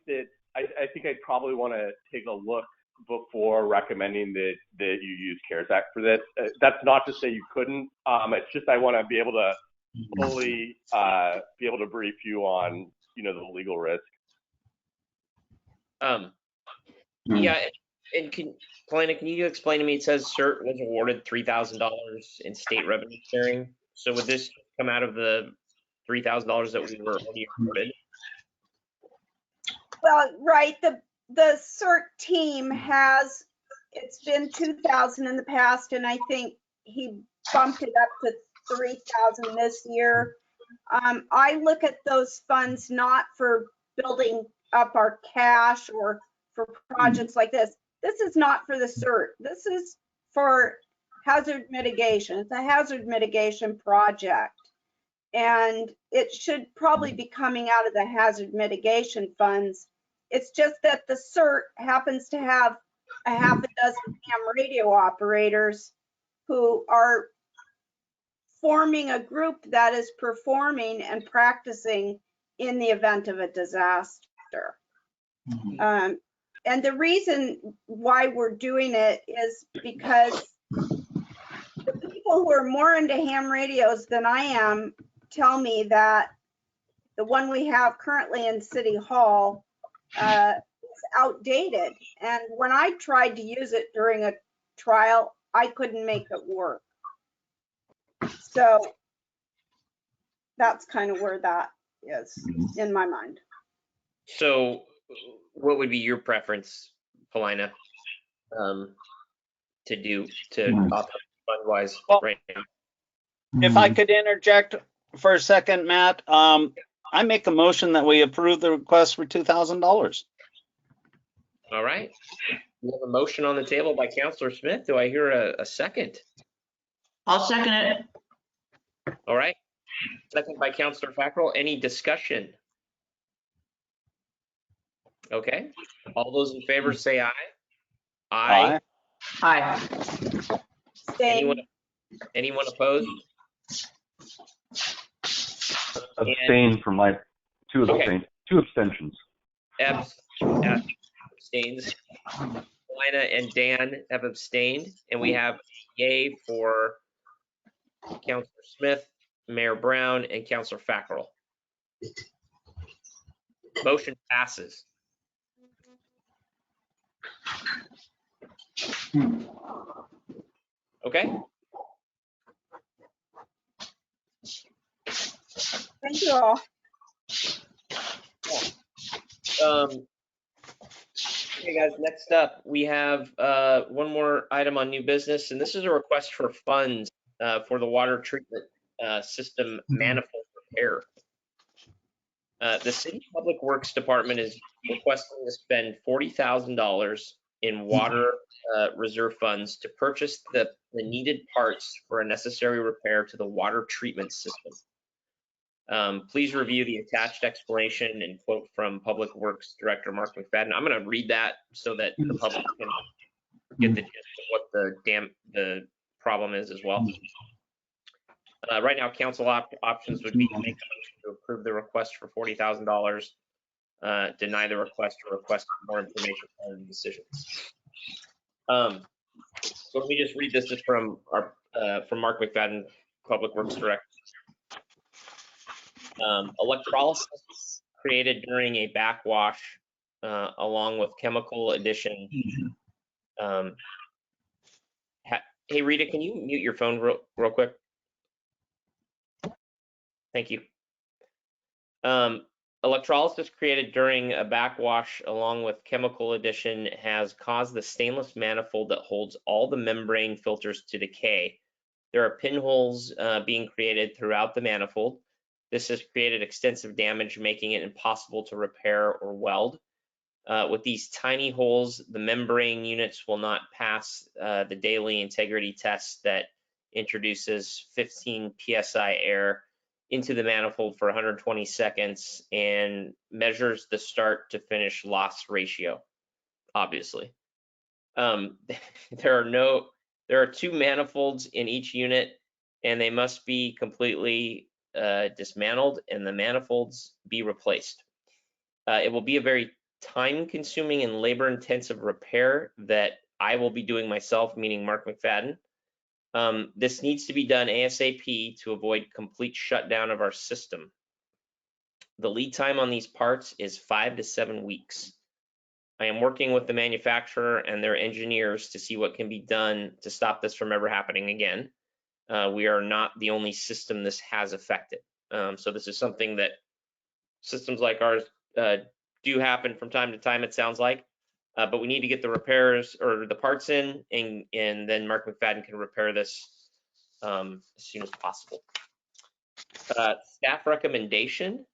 I'd probably want to take a look before recommending that you use CARES Act for this. That's not to say you couldn't. It's just I want to be able to fully be able to brief you on, you know, the legal risk. Yeah, and Polina, can you explain to me? It says CERT was awarded $3,000 in state revenue sharing. So would this come out of the $3,000 that we were already awarded? Well, right. The CERT team has, it's been 2,000 in the past, and I think he bumped it up to 3,000 this year. I look at those funds not for building up our cash or for projects like this. This is not for the CERT. This is for hazard mitigation. It's a hazard mitigation project. And it should probably be coming out of the hazard mitigation funds. It's just that the CERT happens to have a half a dozen ham radio operators who are forming a group that is performing and practicing in the event of a disaster. And the reason why we're doing it is because the people who are more into ham radios than I am tell me that the one we have currently in City Hall is outdated. And when I tried to use it during a trial, I couldn't make it work. So that's kind of where that is in my mind. So what would be your preference, Polina, to do to operate fund-wise right now? If I could interject for a second, Matt, I make a motion that we approve the request for $2,000. All right. We have a motion on the table by Councilor Smith. Do I hear a second? I'll second it. All right. Second by Councilor Fackrell. Any discussion? Okay. All those in favor say aye. Aye. Aye. Anyone opposed? Abstain from my two abstentions. Abstains. Polina and Dan have abstained, and we have yay for Councilor Smith, Mayor Brown, and Councilor Fackrell. Motion passes. Okay. Thank you all. Okay, guys, next up, we have one more item on new business, and this is a request for funds for the water treatment system manifold repair. The City Public Works Department is requesting to spend $40,000 in water reserve funds to purchase the needed parts for a necessary repair to the water treatment system. Please review the attached explanation and quote from Public Works Director Mark McFadden. I'm going to read that so that the public can get the gist of what the problem is as well. Right now, council options would be to make a motion to approve the request for $40,000, deny the request, or request more information on the decision. So let me just read this. Is from Mark McFadden, Public Works Director. Electrolysis created during a backwash along with chemical addition. Hey, Rita, can you mute your phone real quick? Thank you. Electrolysis created during a backwash along with chemical addition has caused the stainless manifold that holds all the membrane filters to decay. There are pinholes being created throughout the manifold. This has created extensive damage, making it impossible to repair or weld. With these tiny holes, the membrane units will not pass the daily integrity test that introduces 15 psi air into the manifold for 120 seconds and measures the start to finish loss ratio, obviously. There are 2 manifolds in each unit, and they must be completely dismantled and the manifolds be replaced. It will be a very time-consuming and labor-intensive repair that I will be doing myself, meaning Mark McFadden. This needs to be done ASAP to avoid complete shutdown of our system. The lead time on these parts is 5 to 7 weeks. I am working with the manufacturer and their engineers to see what can be done to stop this from ever happening again. We are not the only system this has affected. So this is something that systems like ours do happen from time to time, it sounds like. But we need to get the repairs or the parts in, and then Mark McFadden can repair this as soon as possible. Staff recommendation.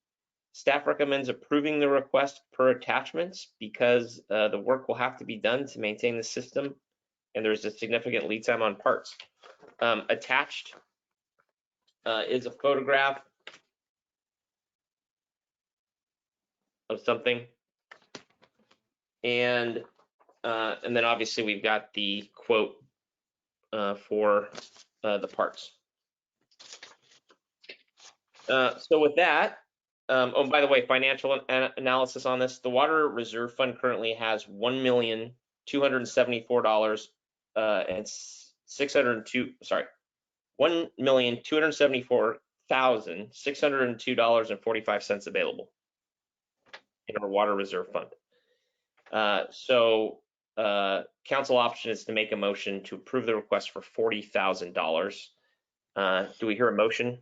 Staff recommends approving the request per attachments because the work will have to be done to maintain the system, and there's a significant lead time on parts. Attached is a photograph of something, and then obviously we've got the quote for the parts. So with that, oh, by the way, financial analysis on this, the Water Reserve Fund currently has $1,274 and $1,274,602.45 available in our Water Reserve Fund. So council option is to make a motion to approve the request for $40,000. Do we hear a motion?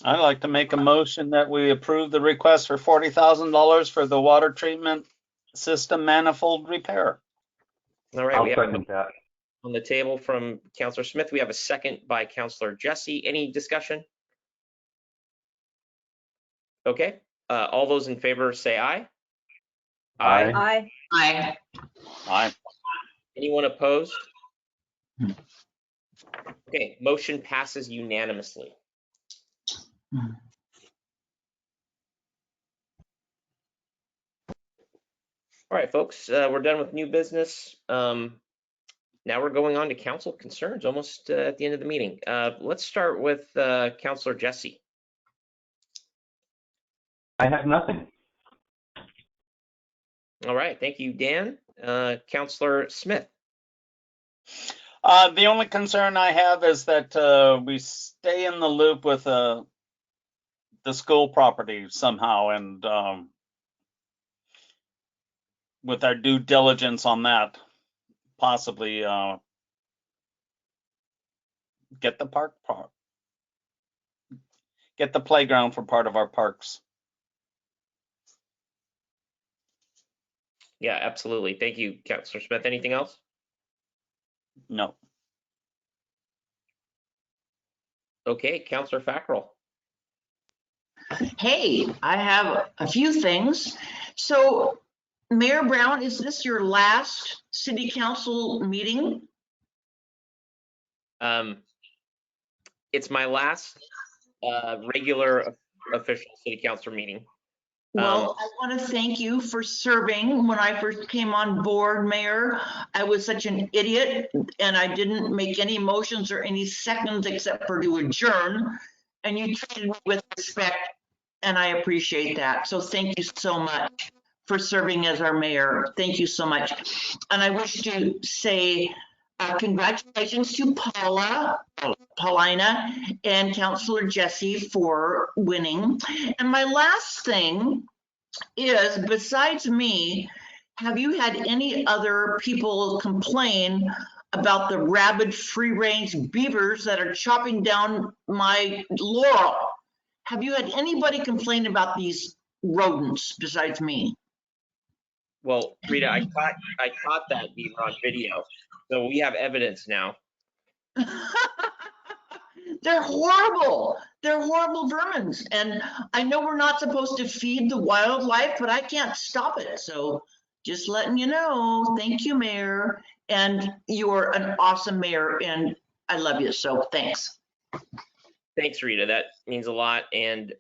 I'd like to make a motion that we approve the request for $40,000 for the water treatment system manifold repair. All right, I'll we have second that. on the table from Councillor Smith. We have a second by Councillor Jesse. Any discussion? Okay, all those in favor say aye. Aye. Aye. Aye. Aye. Anyone opposed? Okay, motion passes unanimously. All right, folks, we're done with new business. Now we're going on to council concerns, almost at the end of the meeting. Let's start with Councillor Jesse. I have nothing. All right, thank you, Dan. Councillor Smith. The only concern I have is that we stay in the loop with the school property somehow, and with our due diligence on that, possibly get the playground for part of our parks. Yeah, absolutely. Thank you, Councillor Smith. Anything else? No. Okay, Councillor Fackrell. Hey, I have a few things. So, Mayor Brown, is this your last city council meeting? It's my last regular official city council meeting. Well, I want to thank you for serving. When I first came on board, Mayor, I was such an idiot and I didn't make any motions or any seconds except for to adjourn. And you treated me with respect, and I appreciate that. So thank you so much for serving as our mayor. Thank you so much. And I wish to say congratulations to Paulina, and Councillor Jesse for winning. And my last thing is, besides me, have you had any other people complain about the rabid free-range beavers that are chopping down my laurel? Have you had anybody complain about these rodents besides me? Well, Rita, I caught that beaver on video, so we have evidence now. They're horrible. They're horrible vermins. And I know we're not supposed to feed the wildlife, but I can't stop it. So just letting you know. Thank you, Mayor. And you're an awesome mayor, and I love you. So thanks. Thanks, Rita. That means a lot. And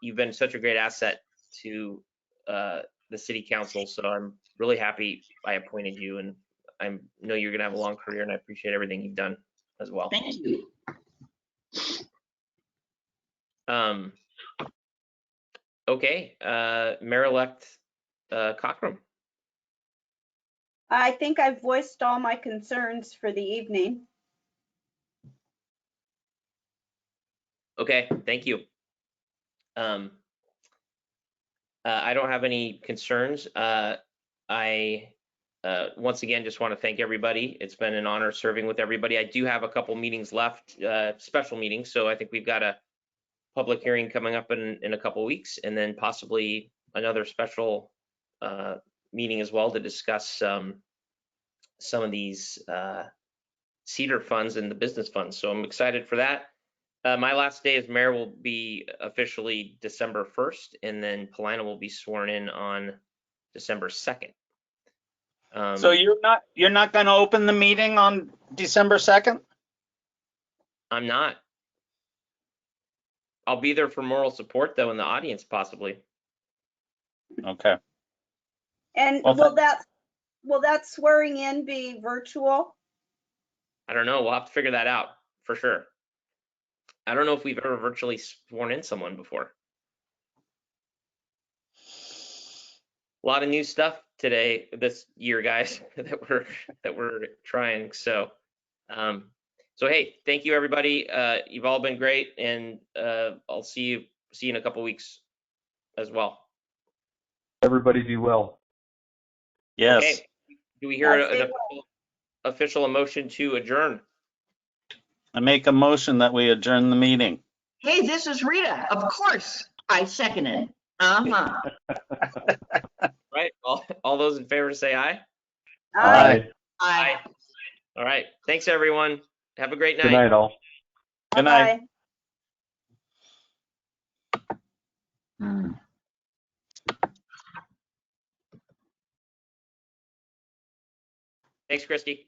you've been such a great asset to the city council. So I'm really happy I appointed you, and I know you're going to have a long career, and I appreciate everything you've done as well. Thank you. Okay, Mayor-elect Cockrum. I think I've voiced all my concerns for the evening. Okay, thank you. I don't have any concerns. I once again just want to thank everybody. It's been an honor serving with everybody. I do have a couple meetings left, special meetings, so I think we've got a public hearing coming up in a couple weeks, and then possibly another special meeting as well to discuss some of these CEDAR funds and the business funds. So I'm excited for that. My last day as mayor will be officially December 1st, and then Paulina will be sworn in on December 2nd. So you're not going to open the meeting on December 2nd? I'm not. I'll be there for moral support, though, in the audience, possibly. Okay. And Well, will that swearing in be virtual? I don't know. We'll have to figure that out for sure. I don't know if we've ever virtually sworn in someone before. A lot of new stuff this year, guys, that we're trying. So, hey, thank you, everybody. You've all been great, and I'll see you in a couple weeks as well. Everybody be well. Yes. Okay. Do we hear an official motion to adjourn? I make a motion that we adjourn the meeting. Hey, this is Rita. Of course, I second it. Right. All those in favor say aye. Aye. Aye. All right. Thanks, everyone. Have a great night. Good night, all. Good night. Bye. Thanks, Christy.